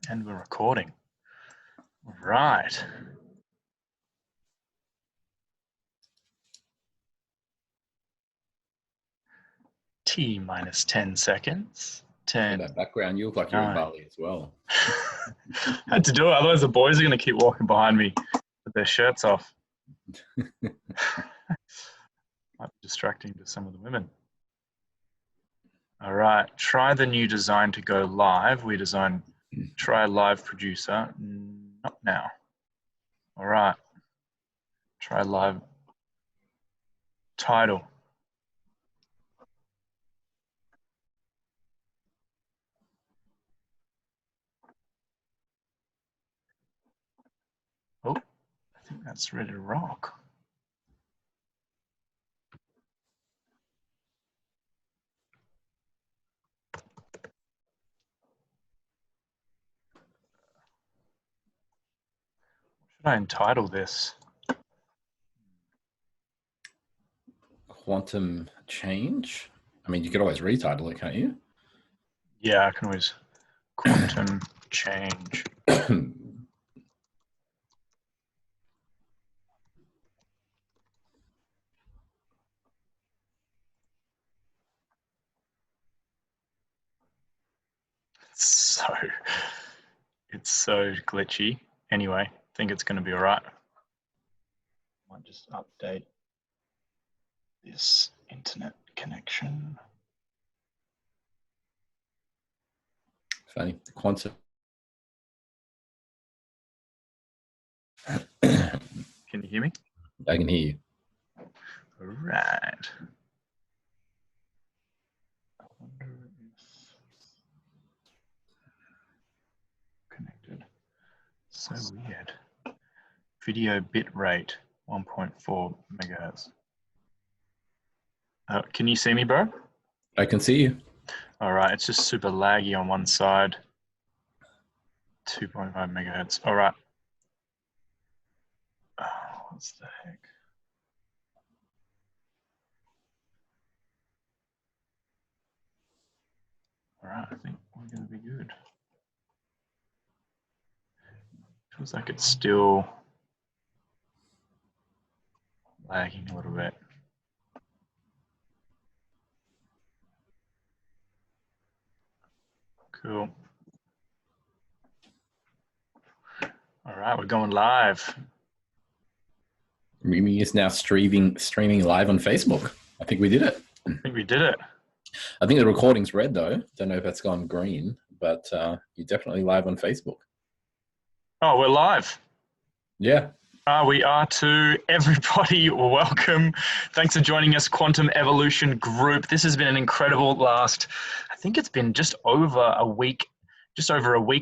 And we're recording. Right. T minus 10 seconds. 10. In that background, you look like you're in 9. Bali as well. Had to do it, otherwise the boys are going to keep walking behind me with their shirts off. Might be distracting to some of the women. All right, try the new design to go live. We designed try live producer, not now. All right, try live title. Oh, I think that's ready to rock. What should I entitle this? Quantum change? I mean, you could always retitle it, can't you? Yeah, I can always quantum change. It's so glitchy. Anyway, I think it's going to be all right. Might just update this internet connection. Funny. Quantum. Can you hear me? I can hear you. All right. I wonder if connected. So weird. Video bit rate 1.4 megahertz. Can you see me, bro? I can see you. All right, it's just super laggy on one side. 2.5 megahertz. All right. Oh, what's the heck? All right, I think we're going to be good. Feels like it's still lagging a little bit. Cool. All right, we're going live. Mimi is now streaming live on Facebook. I think we did it. I think we did it. I think the recording's red though. Don't know if that's gone green, but you're definitely live on Facebook. Oh, we're live. Yeah. We are too. Everybody, welcome. Thanks for joining us, Quantum Evolution Group. This has been an incredible I think it's been just over a week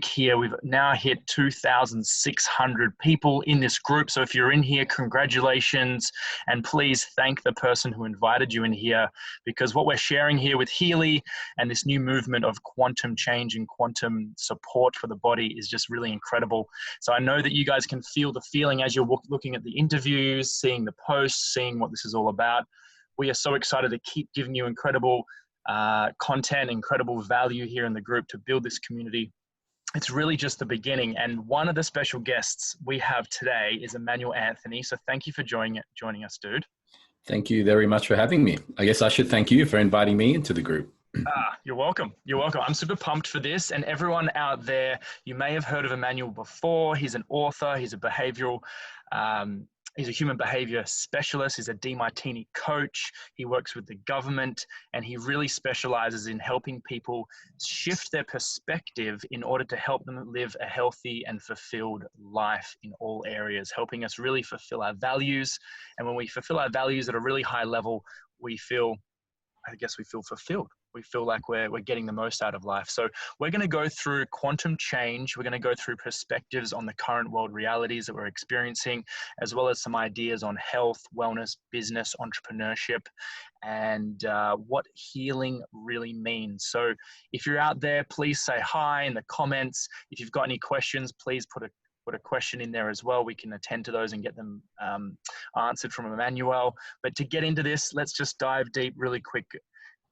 here. We've now hit 2,600 people in this group. So if you're in here, congratulations. And please thank the person who invited you in here, because what we're sharing here with Healy and this new movement of quantum change and quantum support for the body is just really incredible. So I know that you guys can feel the feeling as you're looking at the interviews, seeing the posts, seeing what this is all about. We are so excited to keep giving you incredible content, incredible value here in the group to build this community. It's really just the beginning. And one of the special guests we have today is Emmanuel Anthony. So thank you for joining us, dude. Thank you very much for having me. I guess I should thank you for inviting me into the group. You're welcome. You're welcome. I'm super pumped for this. And everyone out there, you may have heard of Emmanuel before. He's an author. He's a behavioral he's a human behavior specialist. He's a DMartini coach. He works with the government, and he really specializes in helping people shift their perspective in order to help them live a healthy and fulfilled life in all areas, helping us really fulfill our values. And when we fulfill our values at a really high level, we feel fulfilled. We feel like we're getting the most out of life. So we're going to go through quantum change. We're going to go through perspectives on the current world realities that we're experiencing, as well as some ideas on health, wellness, business, entrepreneurship, and what healing really means. So if you're out there, please say hi in the comments. If you've got any questions, please put a question in there as well. We can attend to those and get them answered from Emmanuel. But to get into this, let's just dive deep really quick.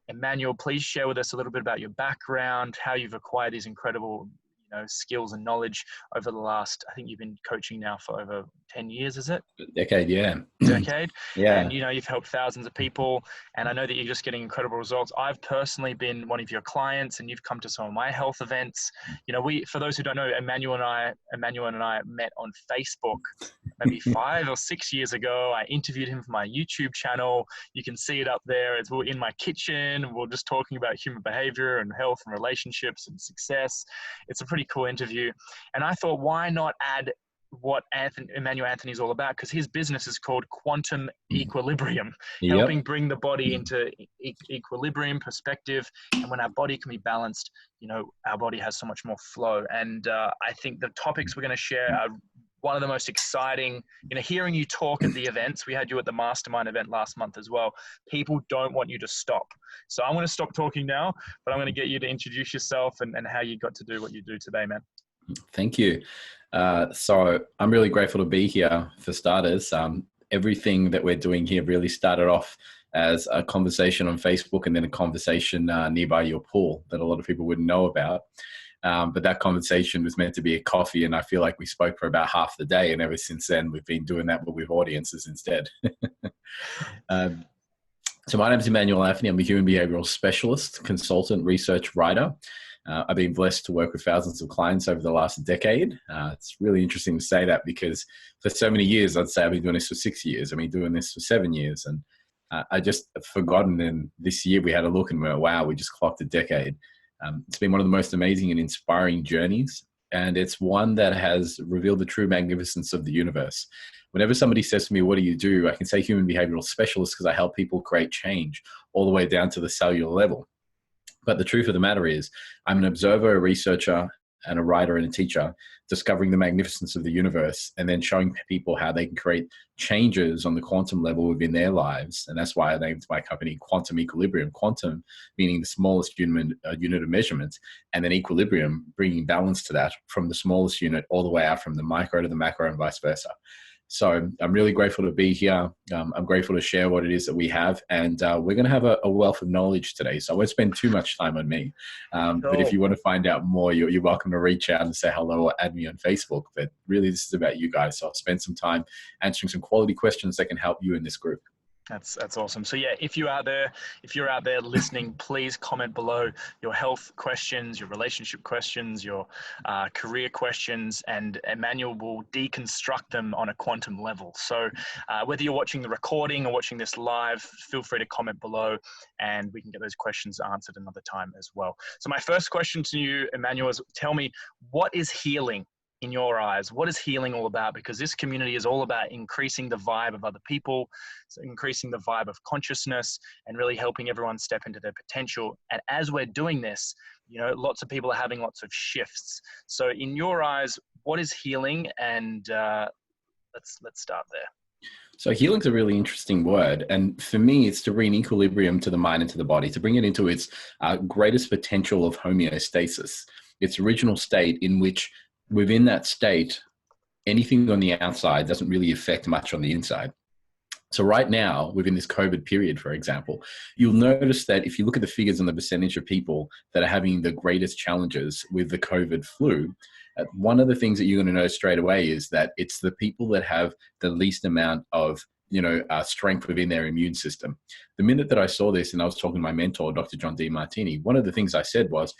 Emmanuel, please share with us a little bit about your background, how you've acquired these incredible skills and knowledge over the last, I think you've been coaching now for over 10 years, is it? Decade, yeah. Decade. Yeah. And, you've helped thousands of people, and I know that you're just getting incredible results. I've personally been one of your clients, and you've come to some of my health events. For those who don't know, Emmanuel and I met on Facebook maybe 5 or 6 years ago. I interviewed him for my YouTube channel. You can see it up there. We're in my kitchen. We're just talking about human behavior and health and relationships and success. It's a pretty cool interview. And I thought, why not add what Emmanuel Anthony is all about? Because his business is called Quantum Equilibrium, helping bring the body into equilibrium perspective. And when our body can be balanced, our body has so much more flow. And I think the topics we're going to share are one of the most exciting. Hearing you talk at the events, we had you at the mastermind event last month as well. People don't want you to stop. So I'm going to stop talking now, but I'm going to get you to introduce yourself and how you got to do what you do today, man. Thank you. So I'm really grateful to be here for starters. Everything that we're doing here really started off as a conversation on Facebook and then a conversation nearby your pool that a lot of people wouldn't know about. But that conversation was meant to be a coffee, and I feel like we spoke for about half the day. And ever since then, we've been doing that, but with audiences instead. So my name is Emmanuel Anthony. I'm a human behavioral specialist, consultant, research writer. I've been blessed to work with thousands of clients over the last decade. It's really interesting to say that because for so many years, I'd say I've been doing this for 6 years. I've been doing this for 7 years. And I just forgotten. And this year we had a look and went, wow, we just clocked a decade. It's been one of the most amazing and inspiring journeys. And it's one that has revealed the true magnificence of the universe. Whenever somebody says to me, what do you do? I can say human behavioral specialist because I help people create change all the way down to the cellular level. But the truth of the matter is, I'm an observer, a researcher, and a writer and a teacher, discovering the magnificence of the universe and then showing people how they can create changes on the quantum level within their lives. And that's why I named my company Quantum Equilibrium. Quantum meaning the smallest unit of measurement, and then equilibrium, bringing balance to that from the smallest unit all the way out from the micro to the macro and vice versa. So I'm really grateful to be here. I'm grateful to share what it is that we have. And we're going to have a wealth of knowledge today. So I won't spend too much time on me. But if you want to find out more, you're welcome to reach out and say hello or add me on Facebook. But really, this is about you guys. So I'll spend some time answering some quality questions that can help you in this group. That's awesome. So yeah, if you're out there listening, please comment below your health questions, your relationship questions, your career questions, and Emmanuel will deconstruct them on a quantum level. So whether you're watching the recording or watching this live, feel free to comment below and we can get those questions answered another time as well. So my first question to you, Emmanuel, is tell me, what is healing? In your eyes, what is healing all about? Because this community is all about increasing the vibe of other people, so increasing the vibe of consciousness and really helping everyone step into their potential. And as we're doing this, lots of people are having lots of shifts. So in your eyes, what is healing? And let's start there. So healing's a really interesting word. And for me, it's to bring equilibrium to the mind and to the body, to bring it into its greatest potential of homeostasis, its original state in which within that state, anything on the outside doesn't really affect much on the inside. So right now, within this COVID period, for example, you'll notice that if you look at the figures and the percentage of people that are having the greatest challenges with the COVID flu, one of the things that you're going to know straight away is that it's the people that have the least amount of strength within their immune system. The minute that I saw this and I was talking to my mentor, Dr. John D. Martini, one of the things I said was,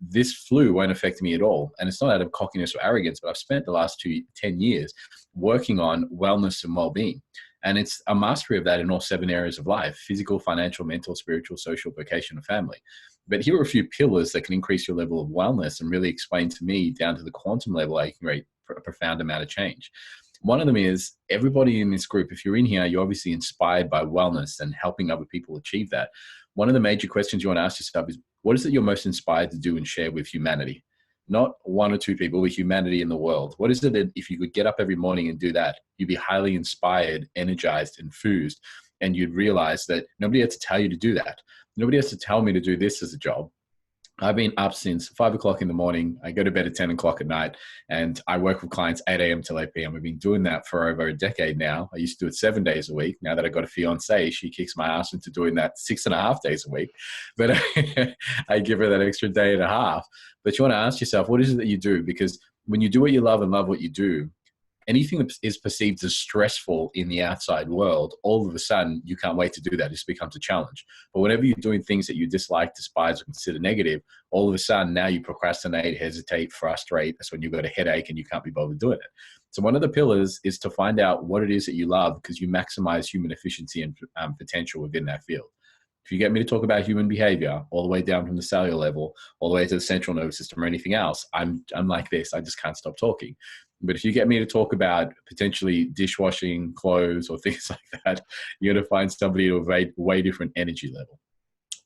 this flu won't affect me at all. And it's not out of cockiness or arrogance, but I've spent the last 10 years working on wellness and well-being. And it's a mastery of that in all 7 areas of life: physical, financial, mental, spiritual, social, vocation, and family. But here are a few pillars that can increase your level of wellness and really explain to me down to the quantum level how you can create a profound amount of change. One of them is everybody in this group, if you're in here, you're obviously inspired by wellness and helping other people achieve that. One of the major questions you want to ask yourself is, what is it you're most inspired to do and share with humanity? Not 1 or 2 people, but humanity in the world. What is it that if you could get up every morning and do that, you'd be highly inspired, energized, enthused, and you'd realize that nobody has to tell you to do that. Nobody has to tell me to do this as a job. I've been up since 5 o'clock in the morning. I go to bed at 10 o'clock at night, and I work with clients 8 a.m. till 8 p.m. We've been doing that for over a decade now. I used to do it 7 days a week. Now that I got a fiance, she kicks my ass into doing that 6.5 days a week. But I give her that extra day and a half. But you want to ask yourself, what is it that you do? Because when you do what you love and love what you do, anything that is perceived as stressful in the outside world, all of a sudden you can't wait to do that. It just becomes a challenge. But whenever you're doing things that you dislike, despise, or consider negative, all of a sudden now you procrastinate, hesitate, frustrate. That's when you've got a headache and you can't be bothered doing it. So one of the pillars is to find out what it is that you love, because you maximize human efficiency and potential within that field. If you get me to talk about human behavior all the way down from the cellular level, all the way to the central nervous system or anything else, I'm like this. I just can't stop talking. But if you get me to talk about potentially dishwashing, clothes, or things like that, you're going to find somebody of a way different energy level.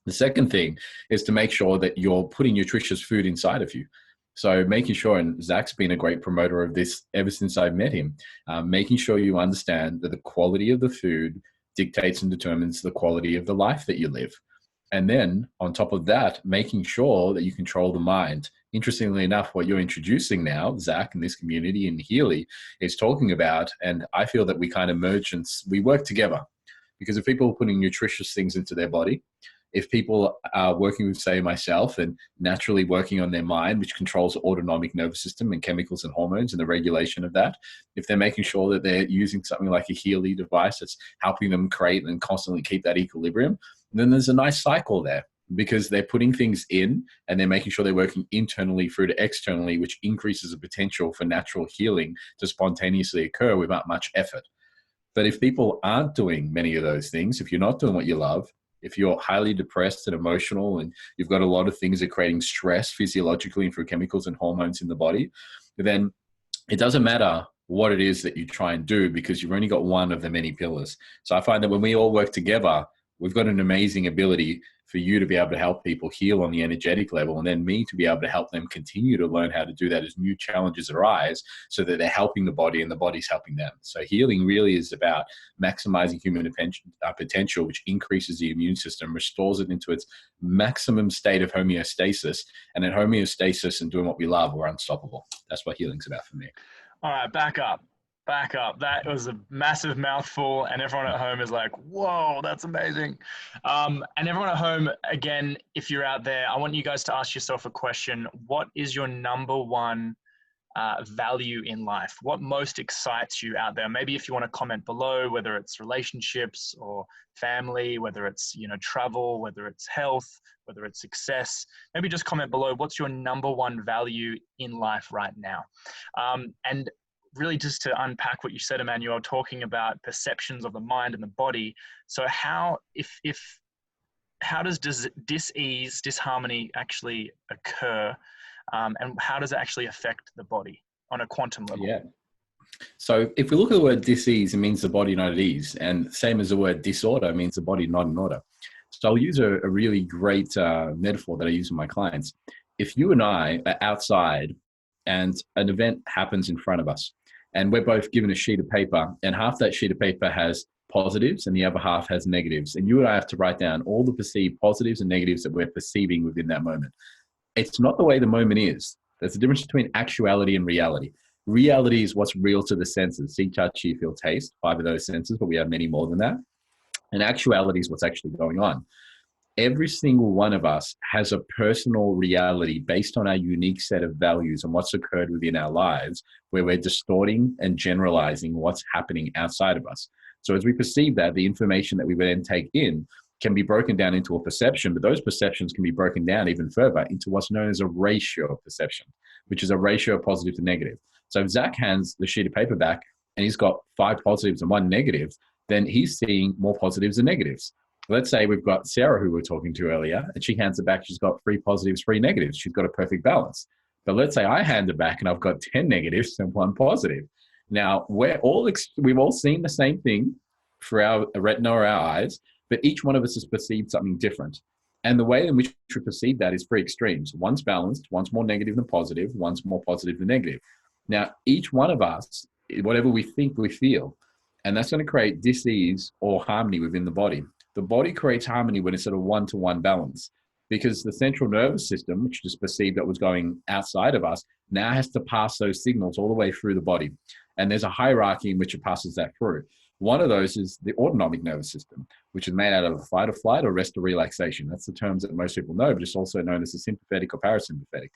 The second thing is to make sure that you're putting nutritious food inside of you. So making sure, and Zach's been a great promoter of this ever since I've met him, making sure you understand that the quality of the food dictates and determines the quality of the life that you live. And then on top of that, making sure that you control the mind. Interestingly enough, what you're introducing now, Zach, in this community in Healy, is talking about, and I feel that we kind of merge and we work together. Because if people are putting nutritious things into their body, if people are working with, say, myself, and naturally working on their mind, which controls the autonomic nervous system and chemicals and hormones and the regulation of that, if they're making sure that they're using something like a Healy device that's helping them create and constantly keep that equilibrium, then there's a nice cycle there, because they're putting things in and they're making sure they're working internally through to externally, which increases the potential for natural healing to spontaneously occur without much effort. But if people aren't doing many of those things, if you're not doing what you love, if you're highly depressed and emotional and you've got a lot of things that are creating stress physiologically and through chemicals and hormones in the body, then it doesn't matter what it is that you try and do, because you've only got one of the many pillars. So I find that when we all work together, we've got an amazing ability for you to be able to help people heal on the energetic level, and then me to be able to help them continue to learn how to do that as new challenges arise, so that they're helping the body and the body's helping them. So healing really is about maximizing human potential, which increases the immune system, restores it into its maximum state of homeostasis. And in homeostasis and doing what we love, we're unstoppable. That's what healing's about for me. All right, back up. That was a massive mouthful, and everyone at home is like, whoa, that's amazing. And everyone at home, again, if you're out there, I want you guys to ask yourself a question. What is your number one value in life? What most excites you out there? Maybe if you want to comment below, whether it's relationships or family, whether it's, travel, whether it's health, whether it's success, maybe just comment below. What's your number one value in life right now? And really just to unpack what you said, Emmanuel, talking about perceptions of the mind and the body. So how does dis-ease, disharmony actually occur? And how does it actually affect the body on a quantum level? Yeah. So if we look at the word dis-ease, it means the body not at ease. And same as the word disorder means the body not in order. So I'll use a really great metaphor that I use with my clients. If you and I are outside and an event happens in front of us, and we're both given a sheet of paper, and half that sheet of paper has positives and the other half has negatives, and you and I have to write down all the perceived positives and negatives that we're perceiving within that moment. It's not the way the moment is. There's a difference between actuality and reality. Reality is what's real to the senses: see, touch, hear, feel, taste, 5 of those senses, but we have many more than that. And actuality is what's actually going on. Every single one of us has a personal reality based on our unique set of values and what's occurred within our lives, where we're distorting and generalizing what's happening outside of us. So as we perceive that, the information that we then take in can be broken down into a perception, but those perceptions can be broken down even further into what's known as a ratio of perception, which is a ratio of positive to negative. So if Zach hands the sheet of paper back and he's got 5 positives and 1 negative, then he's seeing more positives than negatives. Let's say we've got Sarah, who we were talking to earlier, and she hands it back. She's got 3 positives, 3 negatives. She's got a perfect balance. But let's say I hand it back and I've got 10 negatives and 1 positive. Now, we've all seen the same thing through our retina or our eyes, but each one of us has perceived something different. And the way in which we perceive that is 3 extremes. One's balanced, one's more negative than positive, one's more positive than negative. Now, each one of us, whatever we think, we feel. And that's going to create dis-ease or harmony within the body. The body creates harmony when it's at a 1-to-1 balance. because the central nervous system, which just perceived that was going outside of us, now has to pass those signals all the way through the body. And there's a hierarchy in which it passes that through. One of those is the autonomic nervous system, which is made out of fight or flight or rest or relaxation. That's the terms that most people know, but it's also known as the sympathetic or parasympathetic.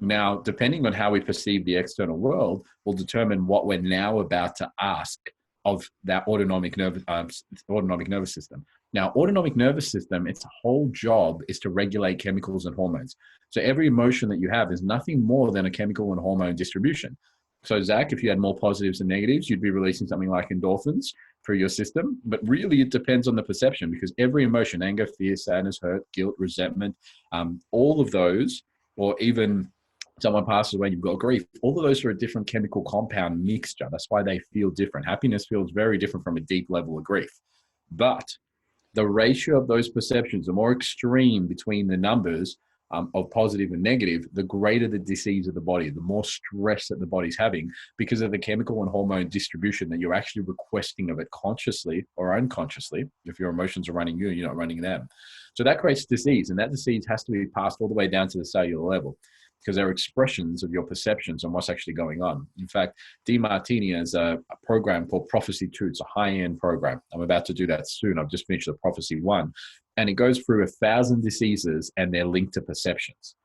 Now, depending on how we perceive the external world will determine what we're now about to ask of that autonomic nervous system. Now, autonomic nervous system, its whole job is to regulate chemicals and hormones. So every emotion that you have is nothing more than a chemical and hormone distribution. So Zach, if you had more positives and negatives, you'd be releasing something like endorphins through your system. But really, it depends on the perception, because every emotion, anger, fear, sadness, hurt, guilt, resentment, all of those, or even someone passes away, you've got grief, all of those are a different chemical compound mixture. That's why they feel different. Happiness feels very different from a deep level of grief. But the ratio of those perceptions, the more extreme between the numbers of positive and negative, the greater the disease of the body, the more stress that the body's having, because of the chemical and hormone distribution that you're actually requesting of it consciously or unconsciously. If your emotions are running you, you're not running them. So that creates disease, and that disease has to be passed all the way down to the cellular level, because they're expressions of your perceptions on what's actually going on. In fact, DeMartini has a program called Prophecy 2. It's a high-end program. I'm about to do that soon. I've just finished the Prophecy 1. And it goes through 1,000 diseases, and they're linked to perceptions.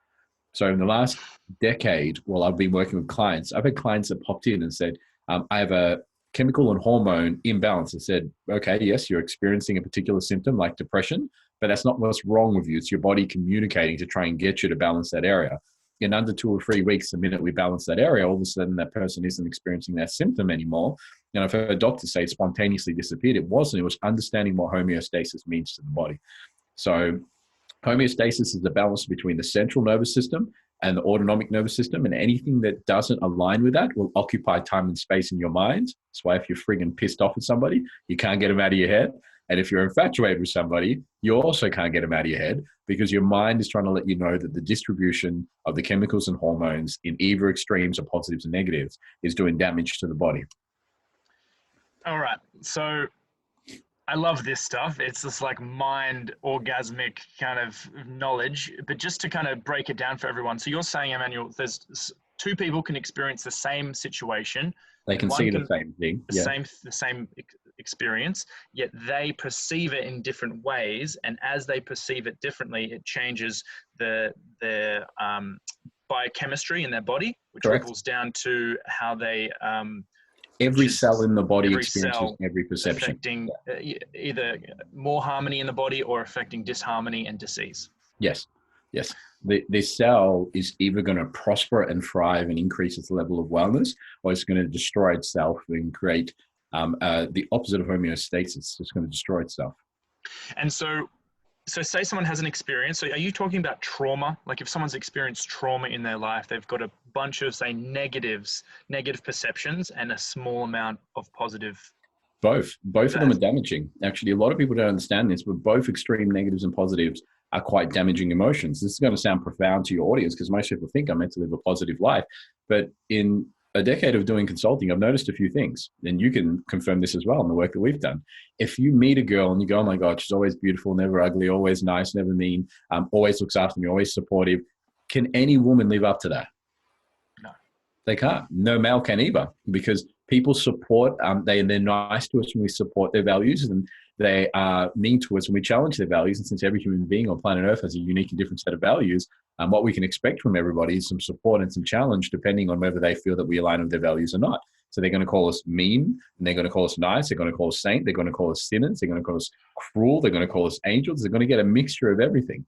So in the last decade, while I've been working with clients, I've had clients that popped in and said, I have a chemical and hormone imbalance. I said, okay, yes, you're experiencing a particular symptom like depression, but that's not what's wrong with you. It's your body communicating to try and get you to balance that area. In under 2 or 3 weeks, the minute we balance that area, all of a sudden that person isn't experiencing that symptom anymore. And I've heard doctors say it spontaneously disappeared. It wasn't. It was understanding what homeostasis means to the body. So homeostasis is the balance between the central nervous system and the autonomic nervous system, and anything that doesn't align with that will occupy time and space in your mind. That's why if you're friggin' pissed off at somebody, you can't get them out of your head. And if you're infatuated with somebody, you also can't get them out of your head, because your mind is trying to let you know that the distribution of the chemicals and hormones in either extremes of positives and negatives is doing damage to the body. All right. So I love this stuff. It's this like mind orgasmic kind of knowledge, but just to kind of break it down for everyone. So you're saying, Emmanuel, there's 2 people can experience the same situation. They can see the same thing. The same experience, yet they perceive it in different ways. And as they perceive it differently, it changes the biochemistry in their body, which ripples down to how they every cell in the body experiences every perception, affecting either more harmony in the body or affecting disharmony and disease. Yes. The cell is either going to prosper and thrive and increase its level of wellness, or it's going to destroy itself and create the opposite of homeostasis. It's going to destroy itself. And so say someone has an experience. So are you talking about trauma? Like if someone's experienced trauma in their life, they've got a bunch of, say, negative perceptions and a small amount of positive. Both of them are damaging. Actually, a lot of people don't understand this, but both extreme negatives and positives are quite damaging emotions. This is going to sound profound to your audience, because most people think I'm meant to live a positive life. But in a decade of doing consulting, I've noticed a few things, and you can confirm this as well in the work that we've done. If you meet a girl and you go, oh my God, she's always beautiful, never ugly, always nice, never mean, always looks after me, always supportive. Can any woman live up to that? No. They can't. No male can either, because people support, they're nice to us when we support their values, and they are mean to us when we challenge their values. And since every human being on planet Earth has a unique and different set of values, what we can expect from everybody is some support and some challenge, depending on whether they feel that we align with their values or not. So they're going to call us mean, and they're going to call us nice, they're going to call us saint, they're going to call us sinners, they're going to call us cruel, they're going to call us angels, they're going to get a mixture of everything.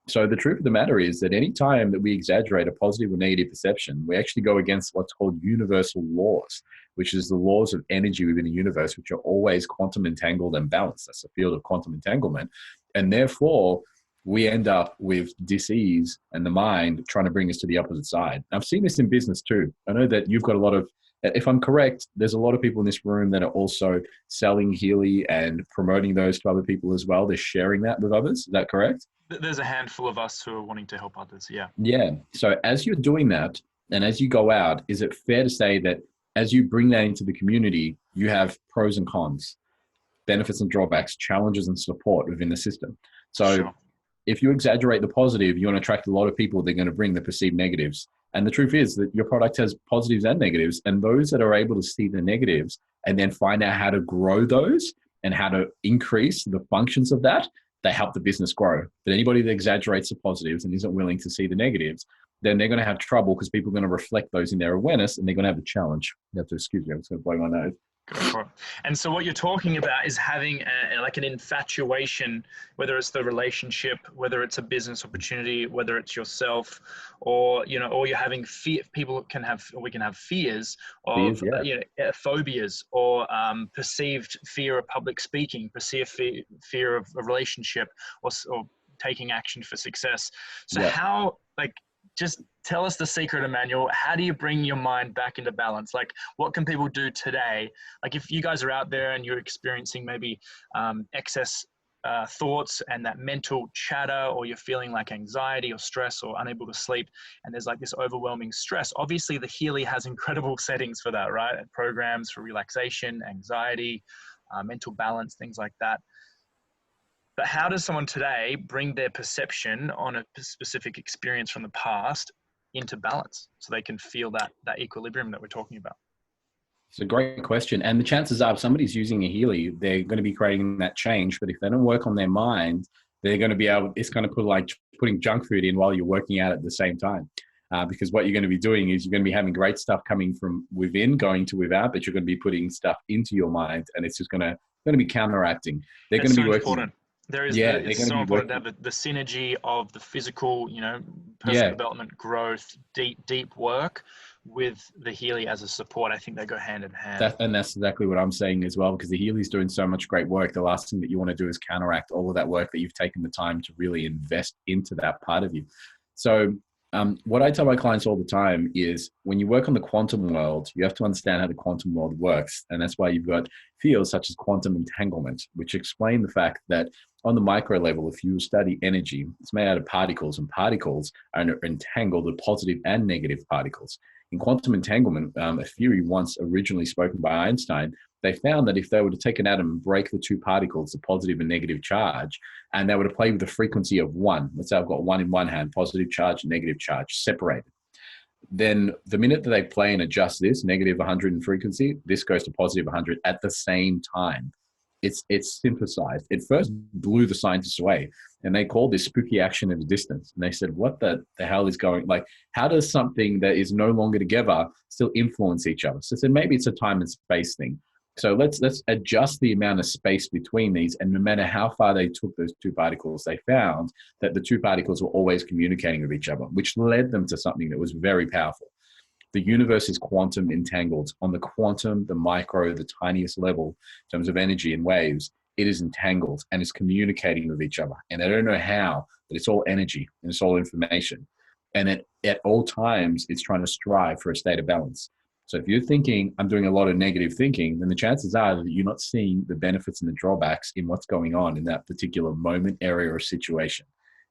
So the truth of the matter is that any time that we exaggerate a positive or negative perception, we actually go against what's called universal laws, which is the laws of energy within the universe, which are always quantum entangled and balanced. That's the field of quantum entanglement. And therefore, we end up with disease and the mind trying to bring us to the opposite side. I've seen this in business too. I know that you've got a lot of, if I'm correct, there's a lot of people in this room that are also selling Healy and promoting those to other people as well. They're sharing that with others. Is that correct? There's a handful of us who are wanting to help others. Yeah. Yeah. So as you're doing that, and as you go out, is it fair to say that as you bring that into the community, you have pros and cons, benefits and drawbacks, challenges and support within the system? So if you exaggerate the positive, you're going to attract a lot of people that are going to bring the perceived negatives. And the truth is that your product has positives and negatives. And those that are able to see the negatives and then find out how to grow those and how to increase the functions of that, they help the business grow. But anybody that exaggerates the positives and isn't willing to see the negatives, then they're going to have trouble because people are going to reflect those in their awareness and they're going to have a challenge. You have to excuse me, I'm just going to blow my nose. And so what you're talking about is having like an infatuation, whether it's the relationship, whether it's a business opportunity, whether it's yourself, or or you're having fear. People can have, or we can have fears of phobias, or perceived fear of public speaking, perceived fear of a relationship, or taking action for success. So how, like, just tell us the secret, Emmanuel. How do you bring your mind back into balance? Like, what can people do today? Like, if you guys are out there and you're experiencing maybe excess thoughts and that mental chatter, or you're feeling like anxiety or stress or unable to sleep, and there's like this overwhelming stress, obviously the Healy has incredible settings for that, right? And programs for relaxation, anxiety, mental balance, things like that. But how does someone today bring their perception on a specific experience from the past into balance so they can feel that equilibrium that we're talking about? It's a great question. And the chances are if somebody's using a Healy, they're going to be creating that change. But if they don't work on their mind, they're going to be able, it's going to put like putting junk food in while you're working out at the same time. Because what you're going to be doing is you're going to be having great stuff coming from within, going to without, but you're going to be putting stuff into your mind, and it's just going to be counteracting. They're going to be working. Important. It's so important to have the synergy of the physical, personal development, growth, deep work with the Healy as a support. I think they go hand in hand. And that's exactly what I'm saying as well, because the Healy's doing so much great work. The last thing that you want to do is counteract all of that work that you've taken the time to really invest into that part of you. So what I tell my clients all the time is when you work on the quantum world, you have to understand how the quantum world works. And that's why you've got fields such as quantum entanglement, which explain the fact that on the micro level, if you study energy, it's made out of particles, and particles are entangled with positive and negative particles. In quantum entanglement, a theory once originally spoken by Einstein, they found that if they were to take an atom and break the two particles, the positive and negative charge, and they were to play with the frequency of one, let's say I've got one in one hand, positive charge, negative charge, separated. Then the minute that they play and adjust this, negative 100 in frequency, this goes to positive 100 at the same time. It's synthesized. It first blew the scientists away, and they called this spooky action at a distance. And they said, what the hell is going, like, how does something that is no longer together still influence each other? So I said, maybe it's a time and space thing. So let's adjust the amount of space between these, and no matter how far they took those two particles, they found that the two particles were always communicating with each other, which led them to something that was very powerful. The universe is quantum entangled. On the quantum, the micro, the tiniest level in terms of energy and waves, it is entangled and is communicating with each other. And I don't know how, but it's all energy and it's all information. And at all times, it's trying to strive for a state of balance. So if you're thinking, I'm doing a lot of negative thinking, then the chances are that you're not seeing the benefits and the drawbacks in what's going on in that particular moment, area, or situation.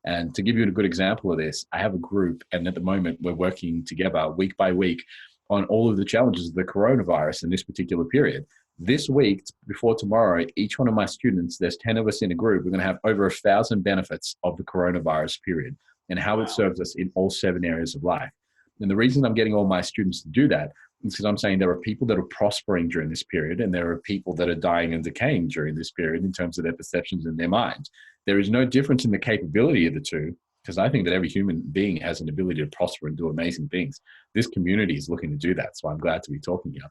And to give you a good example of this, I have a group, and at the moment we're working together week by week on all of the challenges of the coronavirus in this particular period. This week, before tomorrow, each one of my students, there's 10 of us in a group, we're going to have over 1,000 benefits of the coronavirus period and how it serves us in all 7 areas of life. And the reason I'm getting all my students to do that is because I'm saying there are people that are prospering during this period, and there are people that are dying and decaying during this period in terms of their perceptions and their minds. There is no difference in the capability of the two, because I think that every human being has an ability to prosper and do amazing things. This community is looking to do that, so I'm glad to be talking here.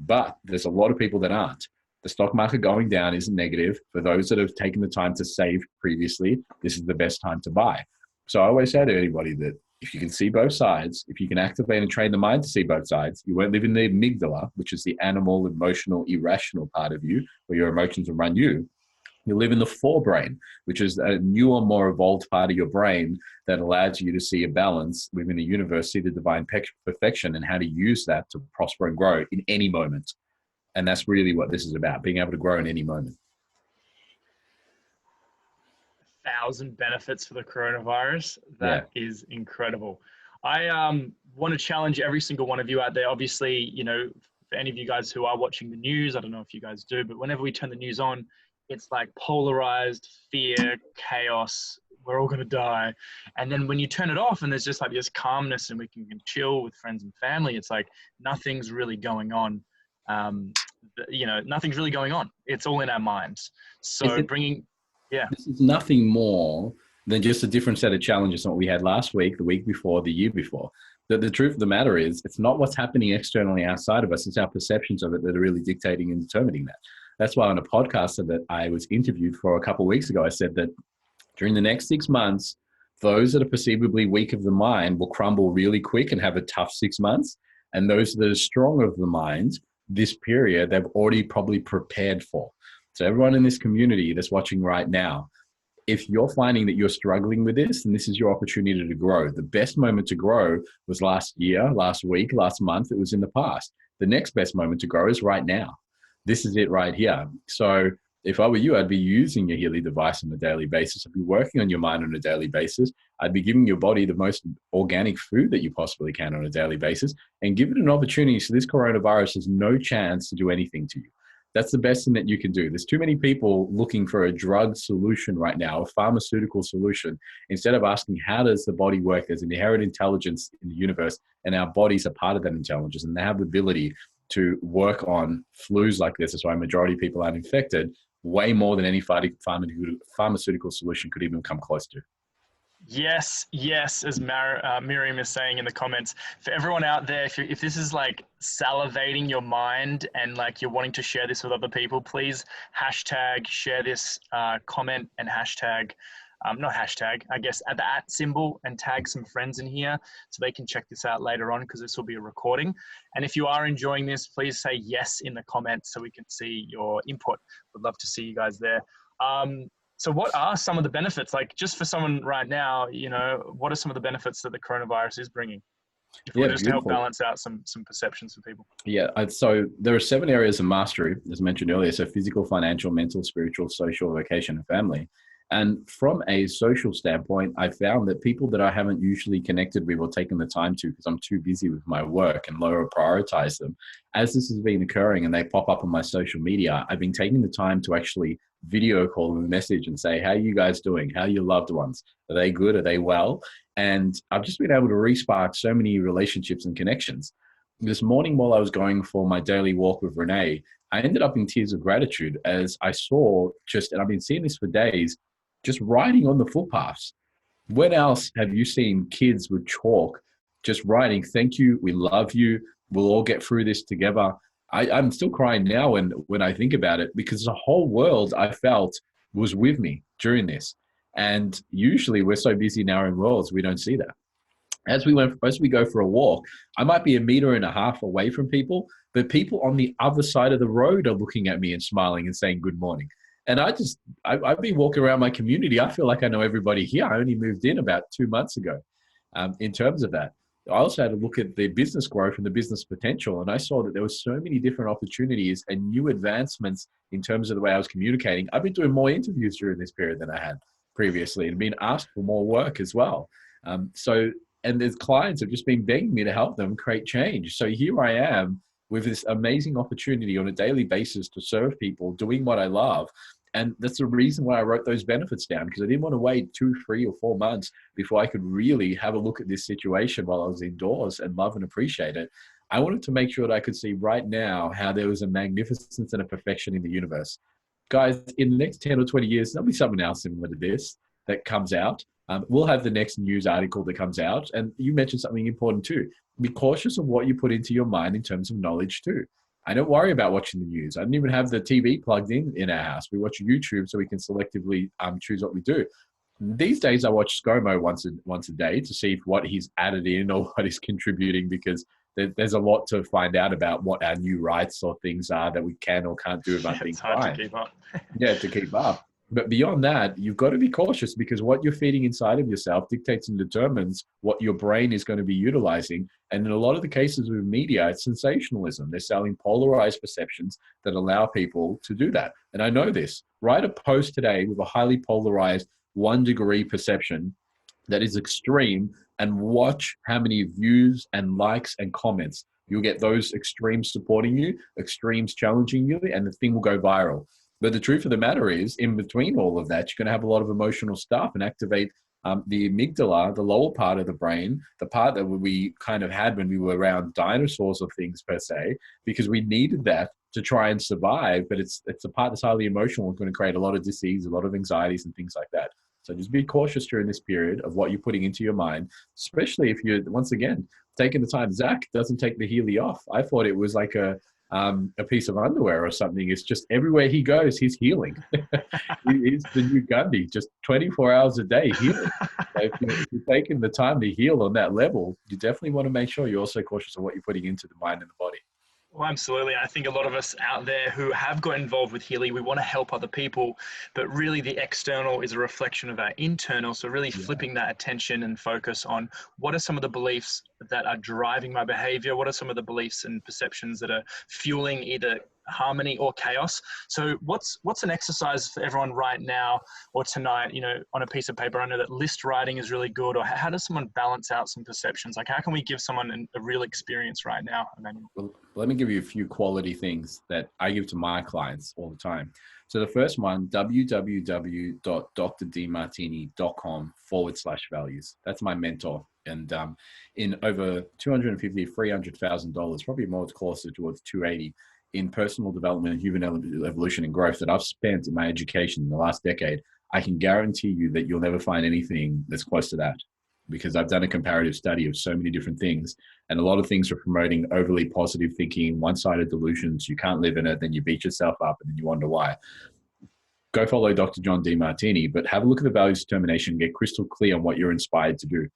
But there's a lot of people that aren't. The stock market going down isn't negative. For those that have taken the time to save previously, this is the best time to buy. So I always say to anybody that if you can see both sides, if you can activate and train the mind to see both sides, you won't live in the amygdala, which is the animal, emotional, irrational part of you, where your emotions will run you. You live in the forebrain, which is a newer, more evolved part of your brain that allows you to see a balance within the universe, see the divine perfection, and how to use that to prosper and grow in any moment. And that's really what this is about, being able to grow in any moment. 1,000 benefits for the coronavirus. That is incredible. I want to challenge every single one of you out there. Obviously, for any of you guys who are watching the news, I don't know if you guys do, but whenever we turn the news on, it's like polarized fear, chaos, we're all going to die. And then when you turn it off and there's just like this calmness and we can chill with friends and family, it's like nothing's really going on. Nothing's really going on. It's all in our minds. So This is nothing more than just a different set of challenges than what we had last week, the week before, the year before. The truth of the matter is, it's not what's happening externally outside of us, it's our perceptions of it that are really dictating and determining that. That's why on a podcast that I was interviewed for a couple of weeks ago, I said that during the next 6 months, those that are perceivably weak of the mind will crumble really quick and have a tough 6 months. And those that are strong of the mind, this period, they've already probably prepared for. So everyone in this community that's watching right now, if you're finding that you're struggling with this, then this is your opportunity to grow. The best moment to grow was last year, last week, last month. It was in the past. The next best moment to grow is right now. This is it right here. So if I were you, I'd be using your Healy device on a daily basis. I'd be working on your mind on a daily basis. I'd be giving your body the most organic food that you possibly can on a daily basis and give it an opportunity so this coronavirus has no chance to do anything to you. That's the best thing that you can do. There's too many people looking for a drug solution right now, a pharmaceutical solution, instead of asking how does the body work. There's an inherent intelligence in the universe, and our bodies are part of that intelligence, and they have the ability to work on flus like this. That's why a majority of people aren't infected, way more than any pharmaceutical solution could even come close to. Yes, as Miriam is saying in the comments, for everyone out there, if this is like salivating your mind and like you're wanting to share this with other people, please hashtag share this comment and hashtag, not hashtag, I guess, at the @ symbol, and tag some friends in here so they can check this out later on, because this will be a recording. And if you are enjoying this, please say yes in the comments so we can see your input. Would love to see you guys there. So what are some of the benefits, like just for someone right now, what are some of the benefits that the coronavirus is bringing? If we just help balance out some perceptions for people. Yeah, so there are 7 areas of mastery, as mentioned earlier. So physical, financial, mental, spiritual, social, vocation, and family. And from a social standpoint, I found that people that I haven't usually connected with or taken the time to, because I'm too busy with my work and lower prioritize them, as this has been occurring and they pop up on my social media, I've been taking the time to actually video call them a message and say, how are you guys doing? How are your loved ones? Are they good? Are they well? And I've just been able to re-spark so many relationships and connections. This morning, while I was going for my daily walk with Renee, I ended up in tears of gratitude as I saw and I've been seeing this for days, just writing on the footpaths. When else have you seen kids with chalk just writing, thank you, we love you, we'll all get through this together? I'm still crying now when I think about it, because the whole world I felt was with me during this. And usually we're so busy in our own worlds, we don't see that. As we go for a walk, I might be 1.5 meters away from people, but people on the other side of the road are looking at me and smiling and saying good morning. And I've been walking around my community. I feel like I know everybody here. I only moved in about 2 months ago. In terms of that, I also had to look at the business growth and the business potential. And I saw that there were so many different opportunities and new advancements in terms of the way I was communicating. I've been doing more interviews during this period than I had previously and been asked for more work as well. And there's clients have just been begging me to help them create change. So here I am with this amazing opportunity on a daily basis to serve people, doing what I love. And that's the reason why I wrote those benefits down, because I didn't want to wait 2, 3, or 4 months before I could really have a look at this situation while I was indoors and love and appreciate it. I wanted to make sure that I could see right now how there was a magnificence and a perfection in the universe. Guys, in the next 10 or 20 years, there'll be something else similar to this that comes out. We'll have the next news article that comes out. And you mentioned something important too. Be cautious of what you put into your mind in terms of knowledge too. I don't worry about watching the news. I don't even have the TV plugged in our house. We watch YouTube so we can selectively choose what we do. These days, I watch ScoMo once a day to see what he's added in or what he's contributing, because there's a lot to find out about what our new rights or things are that we can or can't do about things. It's hard to keep up. To keep up. But beyond that, you've got to be cautious, because what you're feeding inside of yourself dictates and determines what your brain is going to be utilizing. And in a lot of the cases with media, it's sensationalism. They're selling polarized perceptions that allow people to do that. And I know this. Write a post today with a highly polarized 1-degree perception that is extreme, and watch how many views and likes and comments. You'll get those extremes supporting you, extremes challenging you, and the thing will go viral. But the truth of the matter is, in between all of that, you're going to have a lot of emotional stuff and activate the amygdala, the lower part of the brain, the part that we kind of had when we were around dinosaurs or things per se, because we needed that to try and survive. But it's a part that's highly emotional and going to create a lot of disease, a lot of anxieties and things like that. So just be cautious during this period of what you're putting into your mind, especially if you're, once again, taking the time. Zach doesn't take the Healy off. I thought it was like a piece of underwear or something. It's just everywhere he goes, he's healing. He's the new Gandhi, just 24 hours a day healing. So if you're taking the time to heal on that level, you definitely want to make sure you're also cautious of what you're putting into the mind and the body. Well, absolutely. I think a lot of us out there who have got involved with Healy, we want to help other people, but really the external is a reflection of our internal. So really flipping that attention and focus on what are some of the beliefs that are driving my behavior? What are some of the beliefs and perceptions that are fueling either harmony or chaos? So what's an exercise for everyone right now or tonight, on a piece of paper? I know that list writing is really good. Or how does someone balance out some perceptions? Like how can we give someone a real experience right now, Emmanuel? Well, let me give you a few quality things that I give to my clients all the time. So the first one, www.drdemartini.com/values. That's my mentor. And in over $250,000, $300,000, probably more closer towards 280 in personal development, human evolution and growth that I've spent in my education in the last decade, I can guarantee you that you'll never find anything that's close to that, because I've done a comparative study of so many different things. And a lot of things are promoting overly positive thinking, one-sided delusions. You can't live in it, then you beat yourself up and then you wonder why. Go follow Dr. John Demartini, but have a look at the values determination, get crystal clear on what you're inspired to do.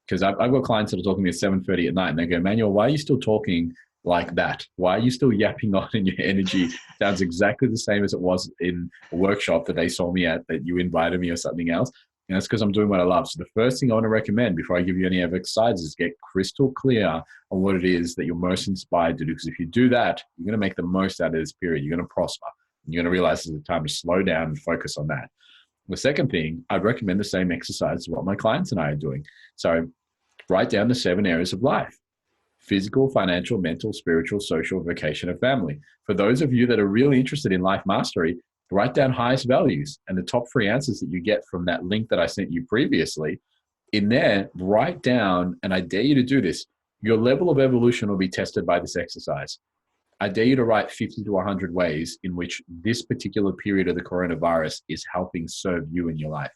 Because I've got clients that are talking to me at 7:30 at night and they go, Emmanuel, why are you still talking like that? Why are you still yapping on in your energy? Sounds exactly the same as it was in a workshop that they saw me at, that you invited me or something else. And that's because I'm doing what I love. So the first thing I want to recommend before I give you any other exercises is get crystal clear on what it is that you're most inspired to do. Because if you do that, you're going to make the most out of this period. You're going to prosper. And you're going to realize it's the time to slow down and focus on that. The second thing, I'd recommend the same exercise as what my clients and I are doing. So write down the 7 areas of life: physical, financial, mental, spiritual, social, vocation, and family. For those of you that are really interested in life mastery, write down highest values and the top 3 answers that you get from that link that I sent you previously. In there, write down, and I dare you to do this, your level of evolution will be tested by this exercise. I dare you to write 50 to 100 ways in which this particular period of the coronavirus is helping serve you in your life.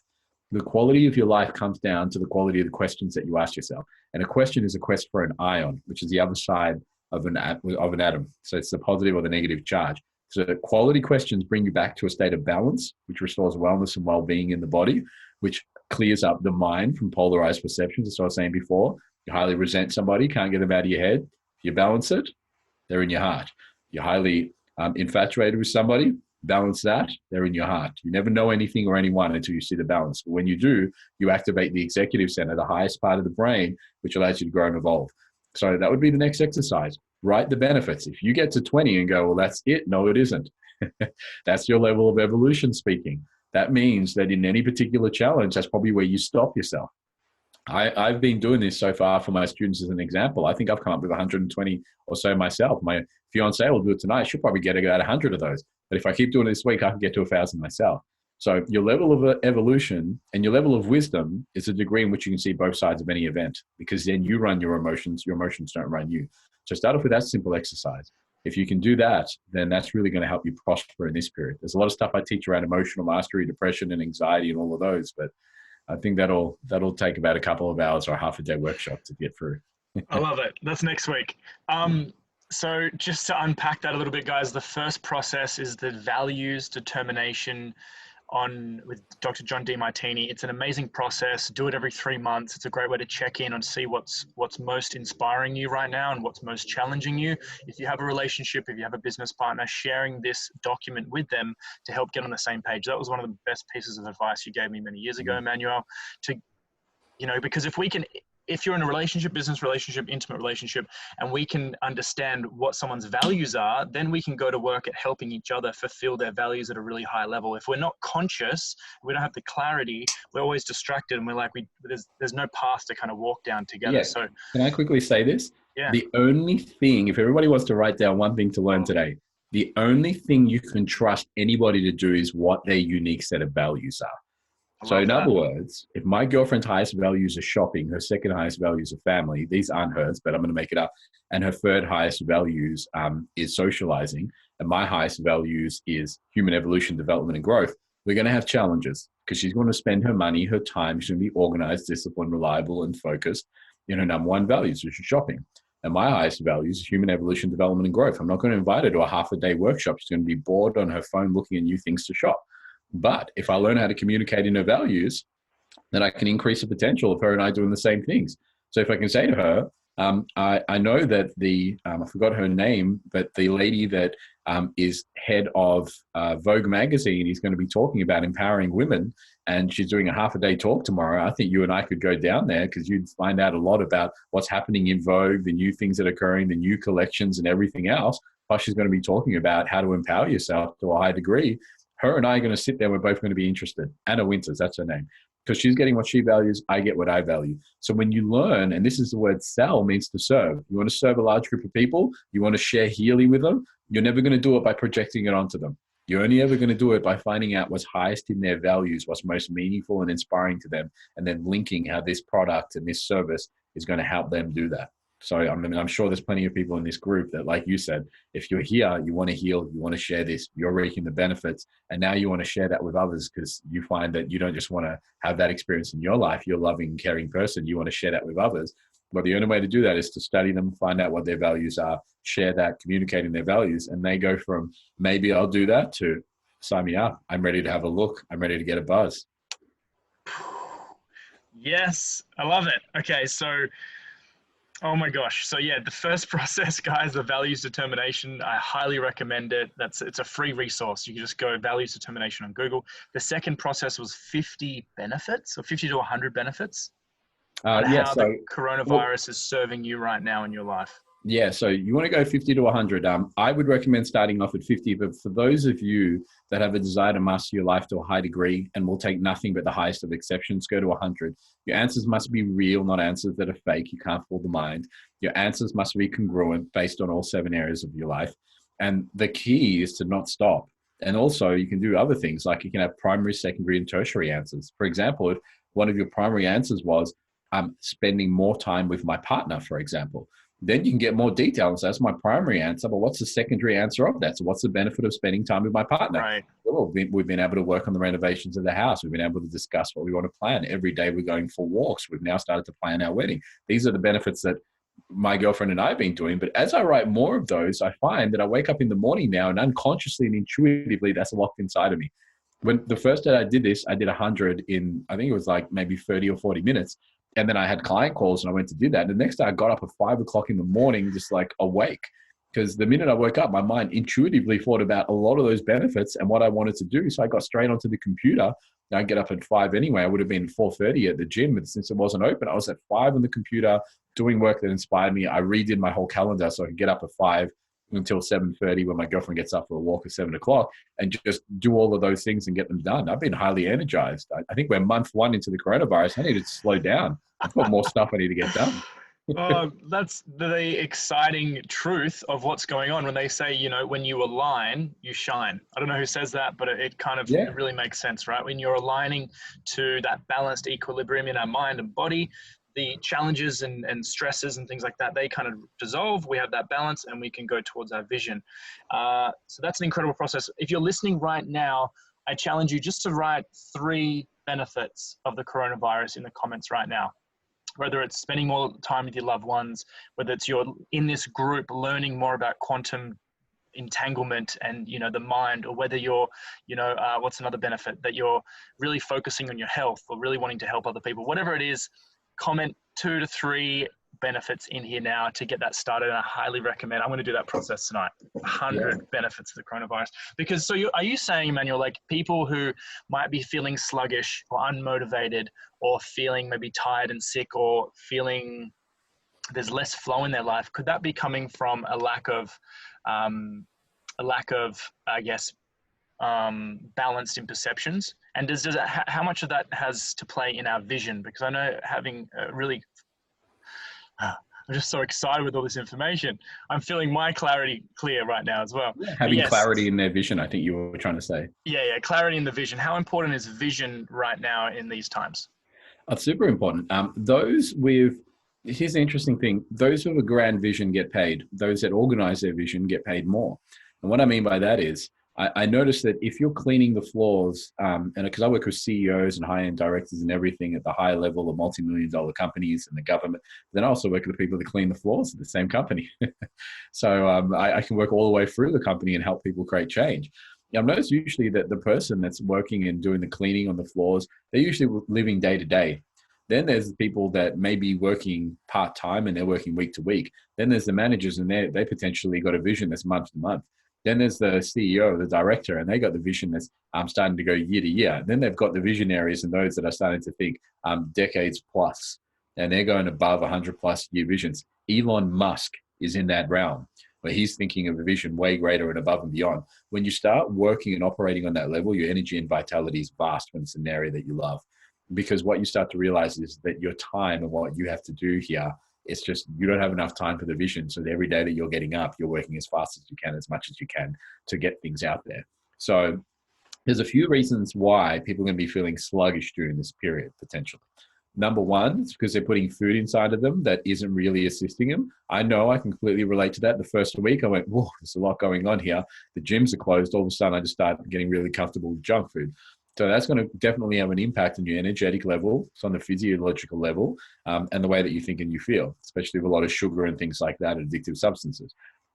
The quality of your life comes down to the quality of the questions that you ask yourself. And a question is a quest for an ion, which is the other side of an atom. So it's the positive or the negative charge. So quality questions bring you back to a state of balance, which restores wellness and well-being in the body, which clears up the mind from polarized perceptions. As I was saying before, you highly resent somebody, can't get them out of your head. If you balance it, they're in your heart. You're highly infatuated with somebody, balance that, they're in your heart. You never know anything or anyone until you see the balance. But when you do, you activate the executive center, the highest part of the brain, which allows you to grow and evolve. So that would be the next exercise. Write the benefits. If you get to 20 and go, well, that's it. No, it isn't. That's your level of evolution speaking. That means that in any particular challenge, that's probably where you stop yourself. I've been doing this so far for my students as an example. I think I've come up with 120 or so myself. My fiance will do it tonight. She'll probably get about 100 of those. But if I keep doing it this week, I can get to 1,000 myself. So your level of evolution and your level of wisdom is a degree in which you can see both sides of any event, because then you run your emotions don't run you. So start off with that simple exercise. If you can do that, then that's really going to help you prosper in this period. There's a lot of stuff I teach around emotional mastery, depression, and anxiety and all of those, but I think that'll take about a couple of hours or a half a day workshop to get through. I love it. That's next week. So just to unpack that a little bit, guys, the first process is the values determination with Dr. John Demartini. It's an amazing process. Do it every 3 months. It's a great way to check in and see what's most inspiring you right now and what's most challenging you. If you have a relationship, if you have a business partner, sharing this document with them to help get on the same page. That was one of the best pieces of advice you gave me many years ago, Emmanuel, because if you're in a relationship, business relationship, intimate relationship, and we can understand what someone's values are, then we can go to work at helping each other fulfill their values at a really high level. If we're not conscious, we don't have the clarity, we're always distracted, and we're like, there's no path to kind of walk down together. Yeah. So can I quickly say this? Yeah. The only thing, if everybody wants to write down one thing to learn today, The only thing you can trust anybody to do is what their unique set of values are. I So love in that. other words, if my girlfriend's highest values are shopping, her second highest values are family, these aren't hers, but I'm going to make it up, and her third highest values is socializing, and my highest values is human evolution, development, and growth, we're going to have challenges because she's going to spend her money, her time, she's going to be organized, disciplined, reliable, and focused in her number one values, which is shopping. And my highest values is human evolution, development, and growth. I'm not going to invite her to a half-a-day workshop. She's going to be bored on her phone looking at new things to shop. But if I learn how to communicate in her values, then I can increase the potential of her and I doing the same things. So if I can say to her, I know that I forgot her name, but the lady that is head of Vogue magazine is going to be talking about empowering women, and she's doing a half-a-day talk tomorrow. I think you and I could go down there because you'd find out a lot about what's happening in Vogue, the new things that are occurring, the new collections and everything else. Plus she's going to be talking about how to empower yourself to a high degree. Her and I are going to sit there. We're both going to be interested. Anna Winters, that's her name. Because she's getting what she values, I get what I value. So when you learn, and this is the word sell, means to serve. You want to serve a large group of people. You want to share Healy with them. You're never going to do it by projecting it onto them. You're only ever going to do it by finding out what's highest in their values, what's most meaningful and inspiring to them, and then linking how this product and this service is going to help them do that. So I'm sure there's plenty of people in this group that, like you said, if you're here, you want to heal, you want to share this, you're reaping the benefits, and now you want to share that with others because you find that you don't just want to have that experience in your life. You're a loving, caring person. You want to share that with others. But the only way to do that is to study them, find out what their values are, share that, communicating their values, and they go from maybe I'll do that to sign me up. I'm ready to have a look. I'm ready to get a buzz. Yes, I love it. Okay, so oh my gosh. So yeah, the first process, guys, the values determination, I highly recommend it. It's a free resource. You can just go values determination on Google. The second process was 50 benefits or 50 to 100 benefits on Yeah, how so the coronavirus is serving you right now in your life. yeah, so you want to go 50 to 100. I would recommend starting off at 50, but for those of you that have a desire to master your life to a high degree and will take nothing but the highest of exceptions, go to 100. Your answers must be real, not answers that are fake. You can't fool the mind. Your answers must be congruent based on all 7 areas of your life. And the key is to not stop. And also you can do other things, like you can have primary, secondary, and tertiary answers. For example, if one of your primary answers was, I'm spending more time with my partner, for example, then you can get more detail. So that's my primary answer, but what's the secondary answer of that? So what's the benefit of spending time with my partner? Right. Well, we've been able to work on the renovations of the house. We've been able to discuss what we want to plan. Every day we're going for walks. We've now started to plan our wedding. These are the benefits that my girlfriend and I have been doing. But as I write more of those, I find that I wake up in the morning now and unconsciously and intuitively that's locked inside of me. When the first day I did this, I did 100 in, I think it was like maybe 30 or 40 minutes. And then I had client calls and I went to do that. And the next day I got up at 5 o'clock in the morning, just like awake. Because the minute I woke up, my mind intuitively thought about a lot of those benefits and what I wanted to do. So I got straight onto the computer. I get up at 5 anyway. I would have been 4:30 at the gym, but since it wasn't open, I was at 5 on the computer doing work that inspired me. I redid my whole calendar so I could get up at 5 until 7:30 when my girlfriend gets up for a walk at 7 o'clock and just do all of those things and get them done. I've been highly energized. I think we're month 1 into the coronavirus. I need to slow down. I've got more stuff I need to get done. Oh, that's the exciting truth of what's going on when they say, you know, when you align, you shine. I don't know who says that, but it kind of Yeah. it really makes sense, right? When you're aligning to that balanced equilibrium in our mind and body, the challenges and stresses and things like that, they kind of dissolve. We have that balance and we can go towards our vision. So that's an incredible process. If you're listening right now, I challenge you just to write 3 benefits of the coronavirus in the comments right now. Whether it's spending more time with your loved ones, whether it's you're in this group learning more about quantum entanglement and, you know, the mind, or whether you're, you know, what's another benefit, that you're really focusing on your health or really wanting to help other people, whatever it is, comment 2 to 3 benefits in here now to get that started. And I highly recommend, I'm going to do that process tonight, 100 benefits of the coronavirus. Because so are you saying, Emmanuel, like people who might be feeling sluggish or unmotivated or feeling maybe tired and sick or feeling there's less flow in their life, could that be coming from a lack of, I guess, balanced in perceptions? And does it, how much of that has to play in our vision? Because I know having a really I'm just so excited with all this information. I'm feeling my clarity clear right now as well. Yeah, But having yes, clarity in their vision, I think you were trying to say. yeah, clarity in the vision. How important is vision right now in these times? It's super important. Here's the interesting thing. Those with a grand vision get paid. Those that organize their vision get paid more. And what I mean by that is, I noticed that if you're cleaning the floors, and because I work with CEOs and high-end directors and everything at the high level of multi-million-dollar companies and the government, then I also work with the people that clean the floors at the same company. So I can work all the way through the company and help people create change. I've noticed usually that the person that's working and doing the cleaning on the floors, they're usually living day to day. Then there's the people that may be working part time and they're working week to week. Then there's the managers and they potentially got a vision that's month to month. Then there's the CEO, the director, and they got the vision that's starting to go year to year. Then they've got the visionaries and those that are starting to think decades plus, and they're going above 100+ year visions. Elon Musk is in that realm where he's thinking of a vision way greater and above and beyond. When you start working and operating on that level, your energy and vitality is vast when it's an area that you love. Because what you start to realize is that your time and what you have to do here, it's just you don't have enough time for the vision. So every day that you're getting up, you're working as fast as you can, as much as you can to get things out there. So there's a few reasons why people are going to be feeling sluggish during this period, potentially. Number one, it's because they're putting food inside of them that isn't really assisting them. I know I can completely relate to that. The first week I went, whoa, there's a lot going on here. The gyms are closed. All of a sudden I just started getting really comfortable with junk food. So that's going to definitely have an impact on your energetic level, so on the physiological level, and the way that you think and you feel, especially with a lot of sugar and things like that, addictive substances.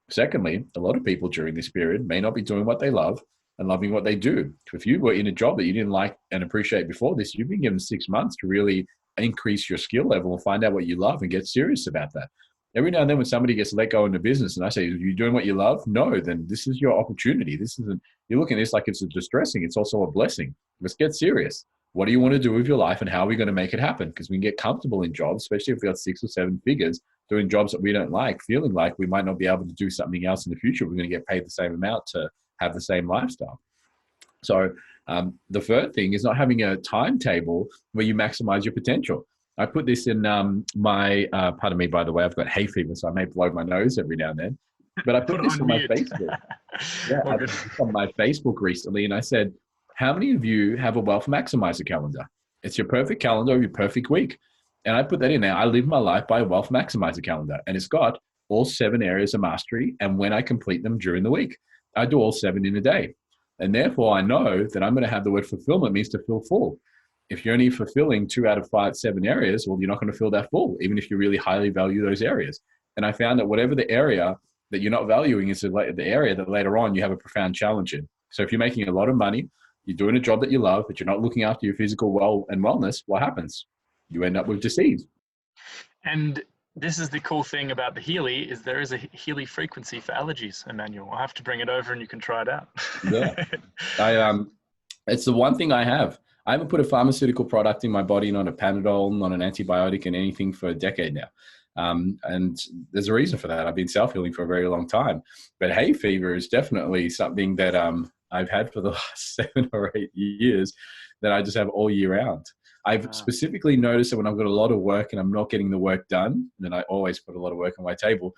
Secondly, a lot of people during this period may not be doing what they love and loving what they do. If you were in a job that you didn't like and appreciate before this, you've been given 6 months to really increase your skill level and find out what you love and get serious about that. Every now and then when somebody gets let go into business and I say, are you doing what you love? No, then this is your opportunity. This isn't, you're looking at this like it's a distressing. It's also a blessing. Let's get serious. What do you want to do with your life and how are we going to make it happen? Because we can get comfortable in jobs, especially if we got 6 or 7 figures doing jobs that we don't like, feeling like we might not be able to do something else in the future. We're going to get paid the same amount to have the same lifestyle. So the third thing is not having a timetable where you maximize your potential. I put this in pardon me, by the way, I've got hay fever, so I may blow my nose every now and then. But I put this on my Facebook. Yeah, I put this on my Facebook recently, and I said, how many of you have a wealth maximizer calendar? It's your perfect calendar of your perfect week. And I put that in there. I live my life by a wealth maximizer calendar, and it's got all 7 areas of mastery. And when I complete them during the week, I do all 7 in a day. And therefore, I know that I'm going to have the word fulfillment means to feel full. If you're only fulfilling 2 out of 7 areas, well, you're not going to feel that full, even if you really highly value those areas. And I found that whatever the area that you're not valuing is the area that later on you have a profound challenge in. So if you're making a lot of money, you're doing a job that you love, but you're not looking after your physical wellness, what happens? You end up with disease. And this is the cool thing about the Healy is there is a Healy frequency for allergies, Emmanuel. I'll have to bring it over and you can try it out. Yeah. It's the one thing I have. I haven't put a pharmaceutical product in my body, not a Panadol, not an antibiotic and anything for a decade now. And there's a reason for that. I've been self-healing for a very long time. But hay fever is definitely something that I've had for the last 7 or 8 years that I just have all year round. I've specifically noticed that when I've got a lot of work and I'm not getting the work done, then I always put a lot of work on my table,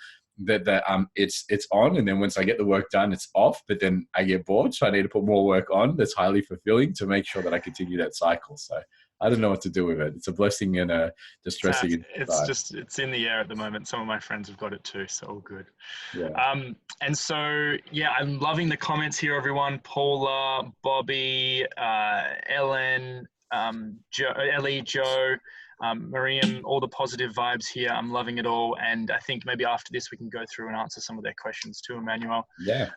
that it's on, and then once I get the work done, it's off, but then I get bored, so I need to put more work on that's highly fulfilling to make sure that I continue that cycle. So I don't know what to do with it. It's a blessing and a distressing. It's in the air at the moment. Some of my friends have got it too, so all good. Yeah. And so, yeah, I'm loving the comments here, everyone. Paula, Bobby, Ellen, Ellie, Joe, Miriam, all the positive vibes here. I'm loving it all. And I think maybe after this, we can go through and answer some of their questions too, Emmanuel. Yeah.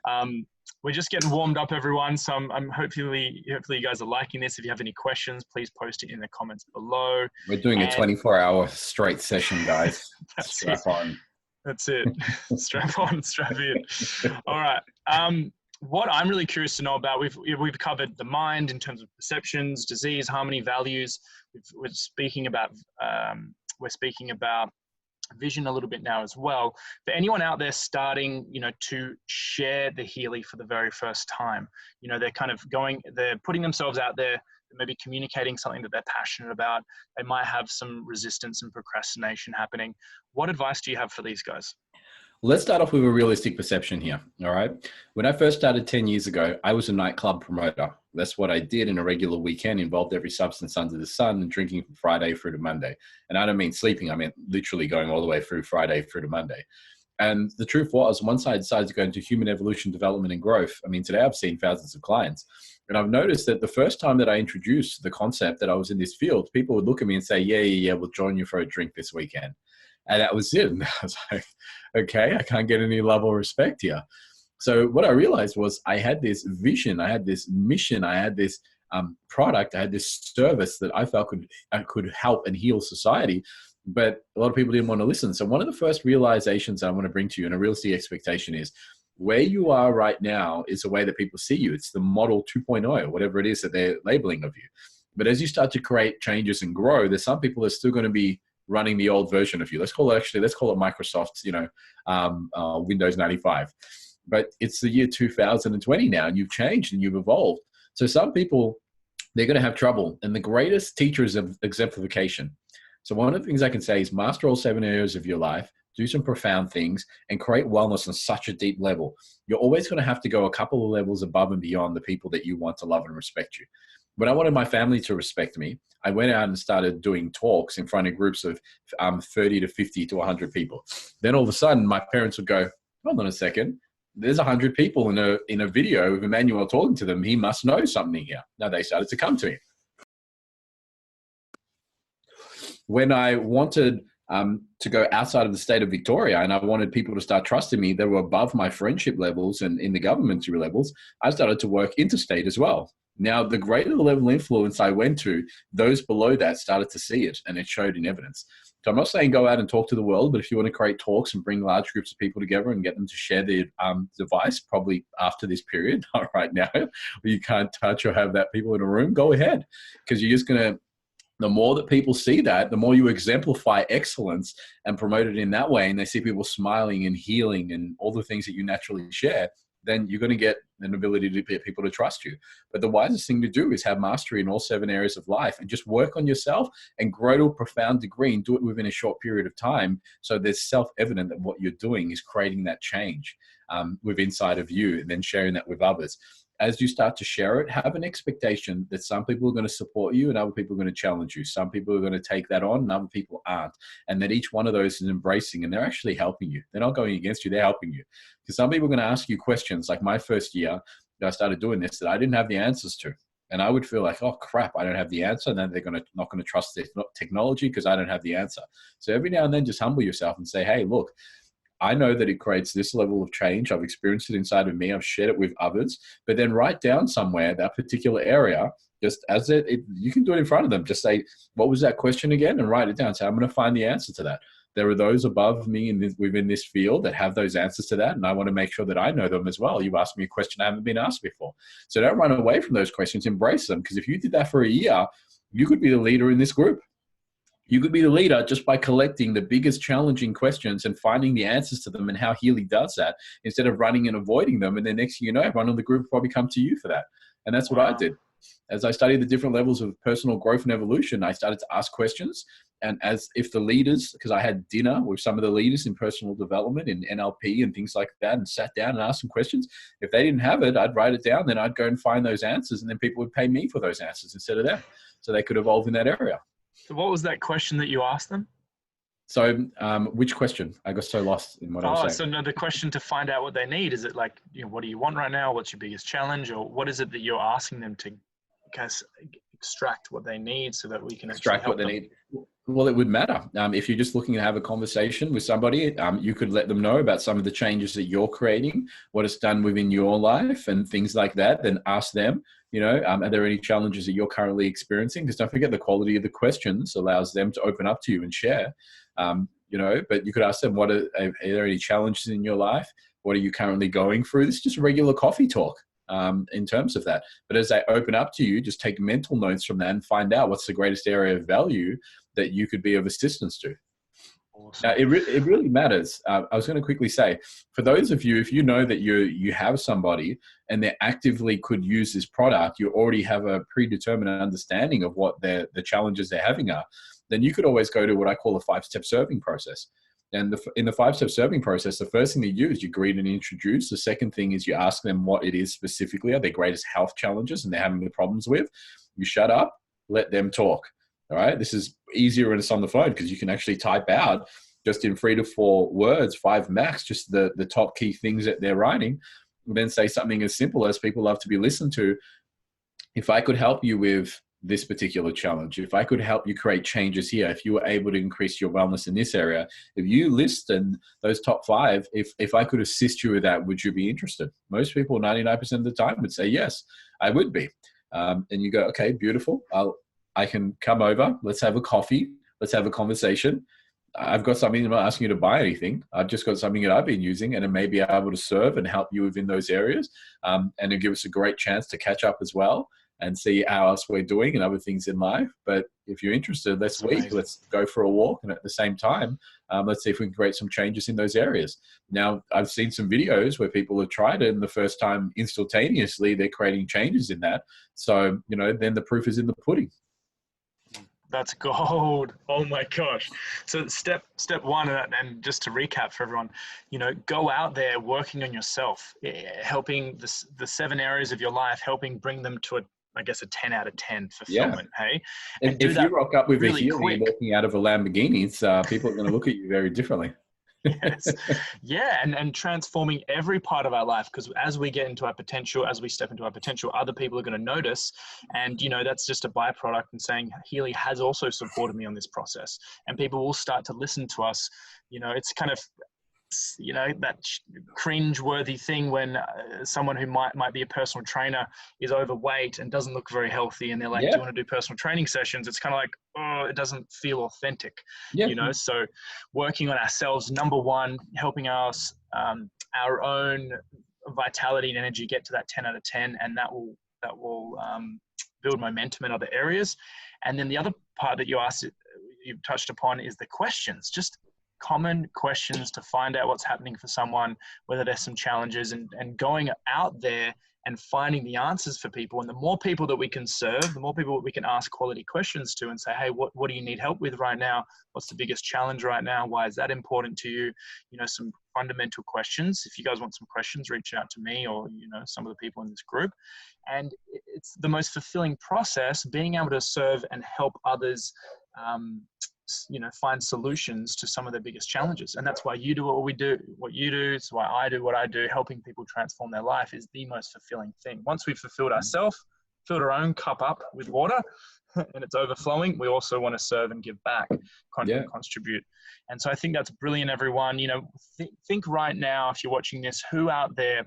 We're just getting warmed up, everyone. So I'm hopefully you guys are liking this. If you have any questions, please post it in the comments below. We're doing a 24-hour straight session, guys. Strap on. That's it. Strap on, strap in. All right. What I'm really curious to know about, we've covered the mind in terms of perceptions, disease, harmony, values. We're speaking about vision a little bit now as well. For anyone out there starting, to share the Healy for the very first time, they're kind of they're putting themselves out there, maybe communicating something that they're passionate about. They might have some resistance and procrastination happening. What advice do you have for these guys? Let's start off with a realistic perception here. All right. When I first started 10 years ago, I was a nightclub promoter. That's what I did in a regular weekend, involved every substance under the sun and drinking from Friday through to Monday. And I don't mean sleeping. I mean literally going all the way through Friday through to Monday. And the truth was, once I decided to go into human evolution, development, and growth, I mean, today I've seen thousands of clients. And I've noticed that the first time that I introduced the concept that I was in this field, people would look at me and say, yeah, we'll join you for a drink this weekend. And that was it. And I was like, okay, I can't get any love or respect here. So what I realized was I had this vision, I had this mission, I had this product, I had this service that I felt could help and heal society. But a lot of people didn't want to listen. So one of the first realizations I want to bring to you, and a realistic expectation, is where you are right now is the way that people see you. It's the model 2.0, whatever it is that they're labeling of you. But as you start to create changes and grow, there's some people that are still going to be running the old version of you. Let's call it Microsoft's, Windows 95. But it's the year 2020 now, and you've changed and you've evolved. So some people, they're going to have trouble. And the greatest teachers of exemplification. So one of the things I can say is master all 7 areas of your life, do some profound things, and create wellness on such a deep level. You're always going to have to go a couple of levels above and beyond the people that you want to love and respect you. When I wanted my family to respect me, I went out and started doing talks in front of groups of 30 to 50 to 100 people. Then all of a sudden, my parents would go, hold on a second. There's 100 people in a video with Emmanuel talking to them. He must know something here. Now they started to come to me. When I wanted to go outside of the state of Victoria and I wanted people to start trusting me that were above my friendship levels and in the government levels, I started to work interstate as well. Now, the greater the level of influence I went to, those below that started to see it, and it showed in evidence. So I'm not saying go out and talk to the world, but if you want to create talks and bring large groups of people together and get them to share their device, probably after this period, not right now, where you can't touch or have that people in a room, go ahead. Because you're just going to, the more that people see that, the more you exemplify excellence and promote it in that way, and they see people smiling and healing and all the things that you naturally share, then you're going to get an ability to get people to trust you. But the wisest thing to do is have mastery in all 7 areas of life and just work on yourself and grow to a profound degree and do it within a short period of time. So there's self-evident that what you're doing is creating that change within inside of you, and then sharing that with others. As you start to share it, have an expectation that some people are going to support you and other people are going to challenge you. Some people are going to take that on and other people aren't. And that each one of those is embracing, and they're actually helping you. They're not going against you, they're helping you. Because some people are going to ask you questions, like my first year that I started doing this, that I didn't have the answers to. And I would feel like, oh crap, I don't have the answer. And then they're not going to trust this technology because I don't have the answer. So every now and then just humble yourself and say, hey, look, I know that it creates this level of change. I've experienced it inside of me. I've shared it with others. But then write down somewhere that particular area, just as you can do it in front of them. Just say, what was that question again? And write it down. Say, I'm going to find the answer to that. There are those above me within this field that have those answers to that. And I want to make sure that I know them as well. You've asked me a question I haven't been asked before. So don't run away from those questions. Embrace them. Because if you did that for a year, you could be the leader in this group. You could be the leader just by collecting the biggest challenging questions and finding the answers to them, and how Healy does that instead of running and avoiding them. And then next thing you know, everyone in the group will probably come to you for that. And that's what I did. As I studied the different levels of personal growth and evolution, I started to ask questions. And as if the leaders, because I had dinner with some of the leaders in personal development, in NLP and things like that, and sat down and asked some questions. If they didn't have it, I'd write it down. Then I'd go and find those answers. And then people would pay me for those answers instead of them. So they could evolve in that area. So what was that question that you asked them? So which question? I got so lost in what I was saying. So no, the question to find out what they need, is it like, what do you want right now? What's your biggest challenge? Or what is it that you're asking them to extract what they need so that we can extract what they need? Well, it would matter. If you're just looking to have a conversation with somebody, you could let them know about some of the changes that you're creating, what it's done within your life and things like that. Then ask them, are there any challenges that you're currently experiencing? Because don't forget, the quality of the questions allows them to open up to you and share. But you could ask them, are there any challenges in your life? What are you currently going through? This is just regular coffee talk in terms of that. But as they open up to you, just take mental notes from that and find out what's the greatest area of value that you could be of assistance to. Awesome. Now, it really matters. I was going to quickly say, for those of you, if you know that you have somebody and they actively could use this product, you already have a predetermined understanding of what the challenges they're having are, then you could always go to what I call a 5-step serving process. And in the 5-step serving process, the first thing that you do is you greet and introduce. The second thing is you ask them what it is specifically, are their greatest health challenges and they're having the problems with. You shut up, let them talk. All right. This is easier when it's on the phone because you can actually type out just in 3 to 4 words, 5 max, just the top key things that they're writing. And then say something as simple as, people love to be listened to. If I could help you with this particular challenge, if I could help you create changes here, if you were able to increase your wellness in this area, if you listed those top 5, if I could assist you with that, would you be interested? Most people, 99% of the time, would say, yes, I would be. And you go, okay, beautiful. I can come over. Let's have a coffee. Let's have a conversation. I've got something. I'm not asking you to buy anything. I've just got something that I've been using, and it may be able to serve and help you within those areas. And it'll give us a great chance to catch up as well and see how else we're doing and other things in life. But if you're interested, let's go for a walk. And at the same time, let's see if we can create some changes in those areas. Now, I've seen some videos where people have tried it, and the first time instantaneously, they're creating changes in that. So, then the proof is in the pudding. That's gold. Oh my gosh. So step one, and just to recap for everyone, go out there working on yourself, helping the 7 areas of your life, helping bring them to a 10 out of 10 fulfillment. Yeah. Hey, and if you rock up with really a Healy walking out of a Lamborghini, people are going to look at you very differently. Yes. Yeah. And transforming every part of our life, because as we get into our potential, as we step into our potential, other people are going to notice. And, that's just a byproduct, and saying Healy has also supported me on this process, and people will start to listen to us. It's kind of, that cringe-worthy thing when someone who might be a personal trainer is overweight and doesn't look very healthy, and they're like, do you want to do personal training sessions? It's kind of like, oh, it doesn't feel authentic. So working on ourselves, number one, helping us our own vitality and energy get to that 10 out of 10, and that will build momentum in other areas. And then the other part that you've touched upon is the questions, just common questions to find out what's happening for someone, whether there's some challenges, and going out there and finding the answers for people. And the more people that we can serve, the more people that we can ask quality questions to and say, hey, what do you need help with right now? What's the biggest challenge right now? Why is that important to you? Some fundamental questions. If you guys want some questions, reach out to me or, some of the people in this group. And it's the most fulfilling process, being able to serve and help others find solutions to some of their biggest challenges. And that's why you do what you do. It's why I do what I do. Helping people transform their life is the most fulfilling thing. Once we've fulfilled ourselves, filled our own cup up with water and it's overflowing, we also want to serve and give back, contribute. And so I think that's brilliant, everyone. Think right now, if you're watching this, who out there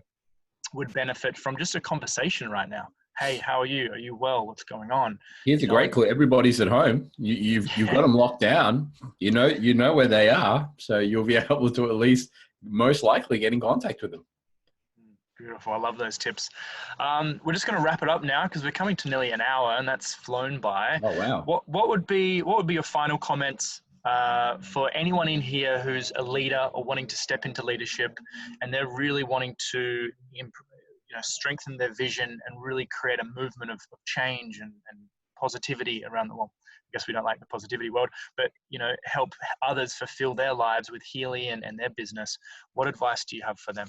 would benefit from just a conversation right now? Hey, how are you? Are you well? What's going on? Here's a great clue. Everybody's at home. You've got them locked down. You know where they are. So you'll be able to at least most likely get in contact with them. Beautiful. I love those tips. We're just going to wrap it up now because we're coming to nearly an hour and that's flown by. Oh, wow. What would be your final comments for anyone in here who's a leader or wanting to step into leadership, and they're really wanting to strengthen their vision and really create a movement of change and positivity around the world? I guess we don't like the positivity world, but help others fulfill their lives with Healy and their business. What advice do you have for them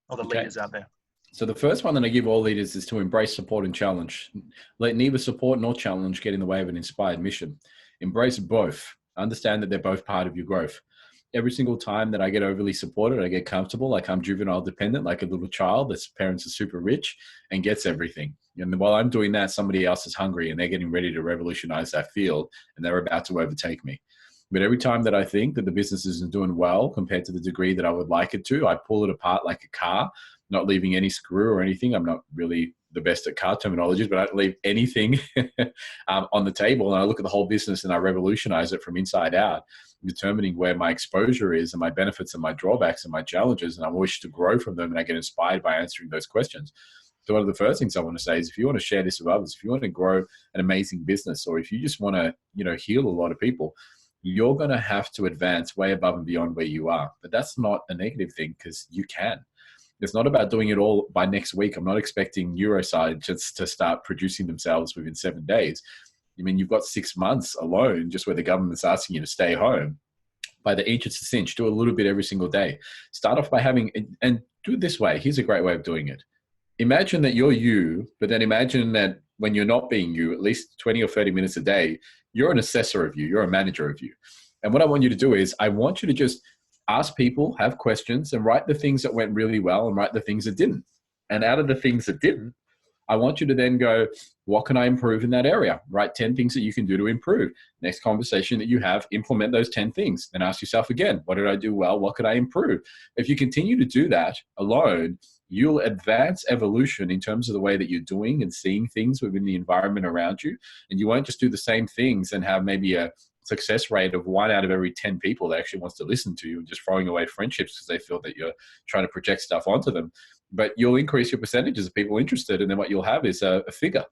or the leaders out there? So the first one that I give all leaders is to embrace support and challenge. Let neither support nor challenge get in the way of an inspired mission. Embrace both. Understand that they're both part of your growth. Every single time that I get overly supported, I get comfortable, like I'm juvenile dependent, like a little child that's parents are super rich and gets everything. And while I'm doing that, somebody else is hungry and they're getting ready to revolutionize that field and they're about to overtake me. But every time that I think that the business isn't doing well compared to the degree that I would like it to, I pull it apart like a car, not leaving any screw or anything. I'm not really the best at car terminologies, but I don't leave anything on the table. And I look at the whole business and I revolutionize it from inside out, determining where my exposure is and my benefits and my drawbacks and my challenges. And I wish to grow from them and I get inspired by answering those questions. So one of the first things I want to say is if you want to share this with others, if you want to grow an amazing business, or if you just want to, heal a lot of people, you're going to have to advance way above and beyond where you are. But that's not a negative thing, because you can. It's not about doing it all by next week. I'm not expecting neuroscientists to start producing themselves within 7 days. I mean, you've got 6 months alone, just where the government's asking you to stay home. By the inch, it's a cinch. Do a little bit every single day. Start off by having, and do it this way. Here's a great way of doing it. Imagine that you're you, but then imagine that when you're not being you, at least 20 or 30 minutes a day, you're an assessor of you. You're a manager of you. And what I want you to do is, I want you to just ask people, have questions, and write the things that went really well and write the things that didn't. And out of the things that didn't, I want you to then go, what can I improve in that area? Write 10 things that you can do to improve. Next conversation that you have, implement those 10 things. Then ask yourself again, what did I do well? What could I improve? If you continue to do that alone, you'll advance evolution in terms of the way that you're doing and seeing things within the environment around you. And you won't just do the same things and have maybe a success rate of 1 out of every 10 people that actually wants to listen to you and just throwing away friendships because they feel that you're trying to project stuff onto them. But you'll increase your percentages of people interested, and then what you'll have is a figure.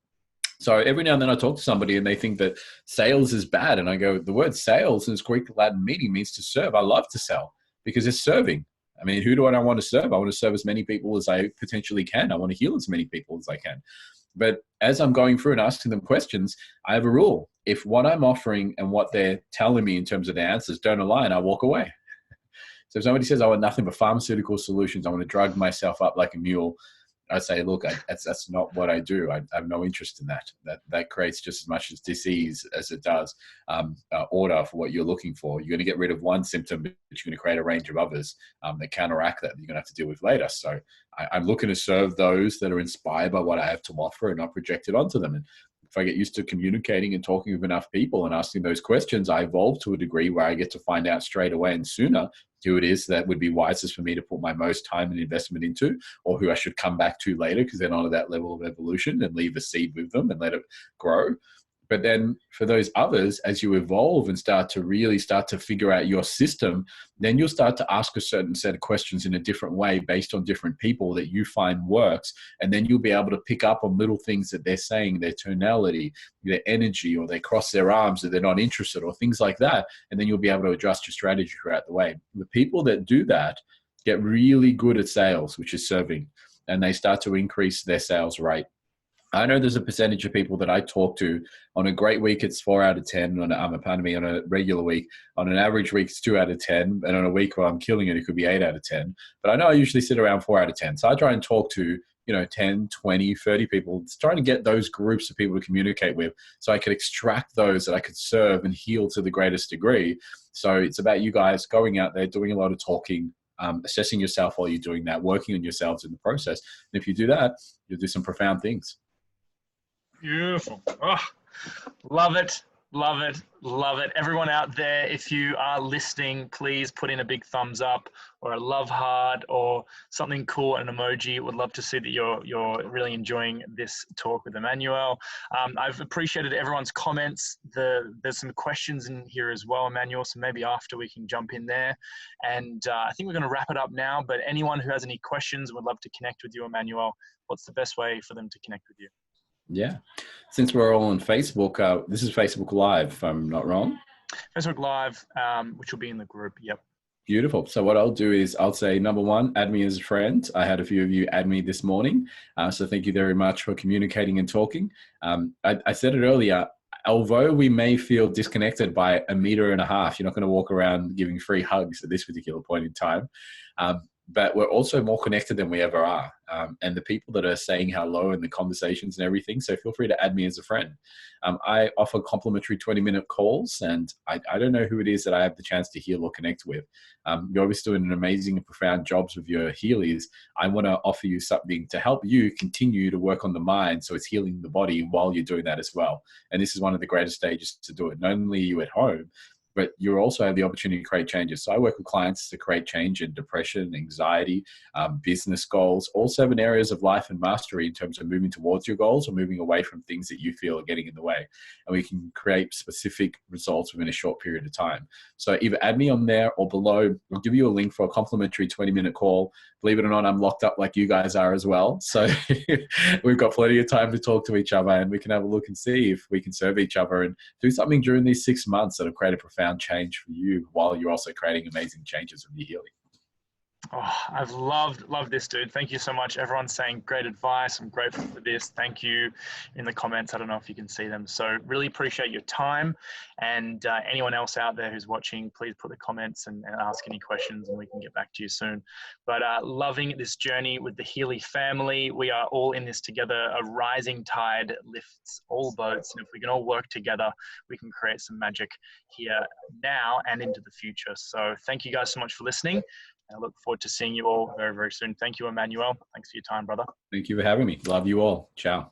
So every now and then I talk to somebody and they think that sales is bad. And I go, the word sales in its Greek Latin meaning means to serve. I love to sell because it's serving. I mean, who do I want to serve? I want to serve as many people as I potentially can. I want to heal as many people as I can. But as I'm going through and asking them questions, I have a rule. If what I'm offering and what they're telling me in terms of the answers don't align, I walk away. So if somebody says, I want nothing but pharmaceutical solutions, I want to drug myself up like a mule, I say, look, that's not what I do. I have no interest in that. That creates just as much as disease as it does order for what you're looking for. You're going to get rid of one symptom, but you're going to create a range of others that counteract that you're going to have to deal with later. So I'm looking to serve those that are inspired by what I have to offer and not project it onto them. And if I get used to communicating and talking with enough people and asking those questions, I evolve to a degree where I get to find out straight away and sooner who it is that would be wisest for me to put my most time and investment into, or who I should come back to later because they're not at that level of evolution, and leave a seed with them and let it grow. But then for those others, as you evolve and start to figure out your system, then you'll start to ask a certain set of questions in a different way based on different people that you find works. And then you'll be able to pick up on little things that they're saying, their tonality, their energy, or they cross their arms or they're not interested, or things like that. And then you'll be able to adjust your strategy throughout the way. The people that do that get really good at sales, which is serving, and they start to increase their sales rate. I know there's a percentage of people that I talk to on a great week, it's 4 out of 10. On a regular week, on an average week, it's 2 out of 10. And on a week where I'm killing it, it could be 8 out of 10. But I know I usually sit around 4 out of 10. So I try and talk to, 10, 20, 30 people, trying to get those groups of people to communicate with so I could extract those that I could serve and heal to the greatest degree. So it's about you guys going out there, doing a lot of talking, assessing yourself while you're doing that, working on yourselves in the process. And if you do that, you'll do some profound things. Beautiful. Oh, love it. Love it. Love it. Everyone out there, if you are listening, please put in a big thumbs up or a love heart or something cool, an emoji. Would love to see that you're really enjoying this talk with Emmanuel. I've appreciated everyone's comments. There's some questions in here as well, Emmanuel, so maybe after we can jump in there. And I think we're going to wrap it up now, but anyone who has any questions would love to connect with you, Emmanuel. What's the best way for them to connect with you? Yeah. Since we're all on Facebook, this is Facebook Live, if I'm not wrong. Facebook Live, which will be in the group. Yep. Beautiful. So what I'll do is I'll say, number one, add me as a friend. I had a few of you add me this morning. So thank you very much for communicating and talking. I said it earlier, although we may feel disconnected by 1.5 meters, you're not going to walk around giving free hugs at this particular point in time. But we're also more connected than we ever are. And the people that are saying hello and the conversations and everything, so feel free to add me as a friend. I offer complimentary 20-minute calls, and I don't know who it is that I have the chance to heal or connect with. You're obviously doing an amazing and profound jobs with your Healys. I want to offer you something to help you continue to work on the mind, so it's healing the body while you're doing that as well. And this is one of the greatest stages to do it. Not only are you at home, but you also have the opportunity to create changes. So I work with clients to create change in depression, anxiety, business goals, all 7 areas of life and mastery in terms of moving towards your goals or moving away from things that you feel are getting in the way. And we can create specific results within a short period of time. So either add me on there or below. I'll give you a link for a complimentary 20-minute call. Believe it or not, I'm locked up like you guys are as well. So we've got plenty of time to talk to each other, and we can have a look and see if we can serve each other and do something during these 6 months that have created profound profound change for you while you're also creating amazing changes with your healing. Oh, I've loved this, dude. Thank you so much. Everyone's saying great advice. I'm grateful for this. Thank you in the comments. I don't know if you can see them. So really appreciate your time. And anyone else out there who's watching, please put the comments and ask any questions and we can get back to you soon. But loving this journey with the Healy family. We are all in this together. A rising tide lifts all boats. And if we can all work together, we can create some magic here now and into the future. So thank you guys so much for listening. I look forward to seeing you all very, very soon. Thank you, Emmanuel. Thanks for your time, brother. Thank you for having me. Love you all. Ciao.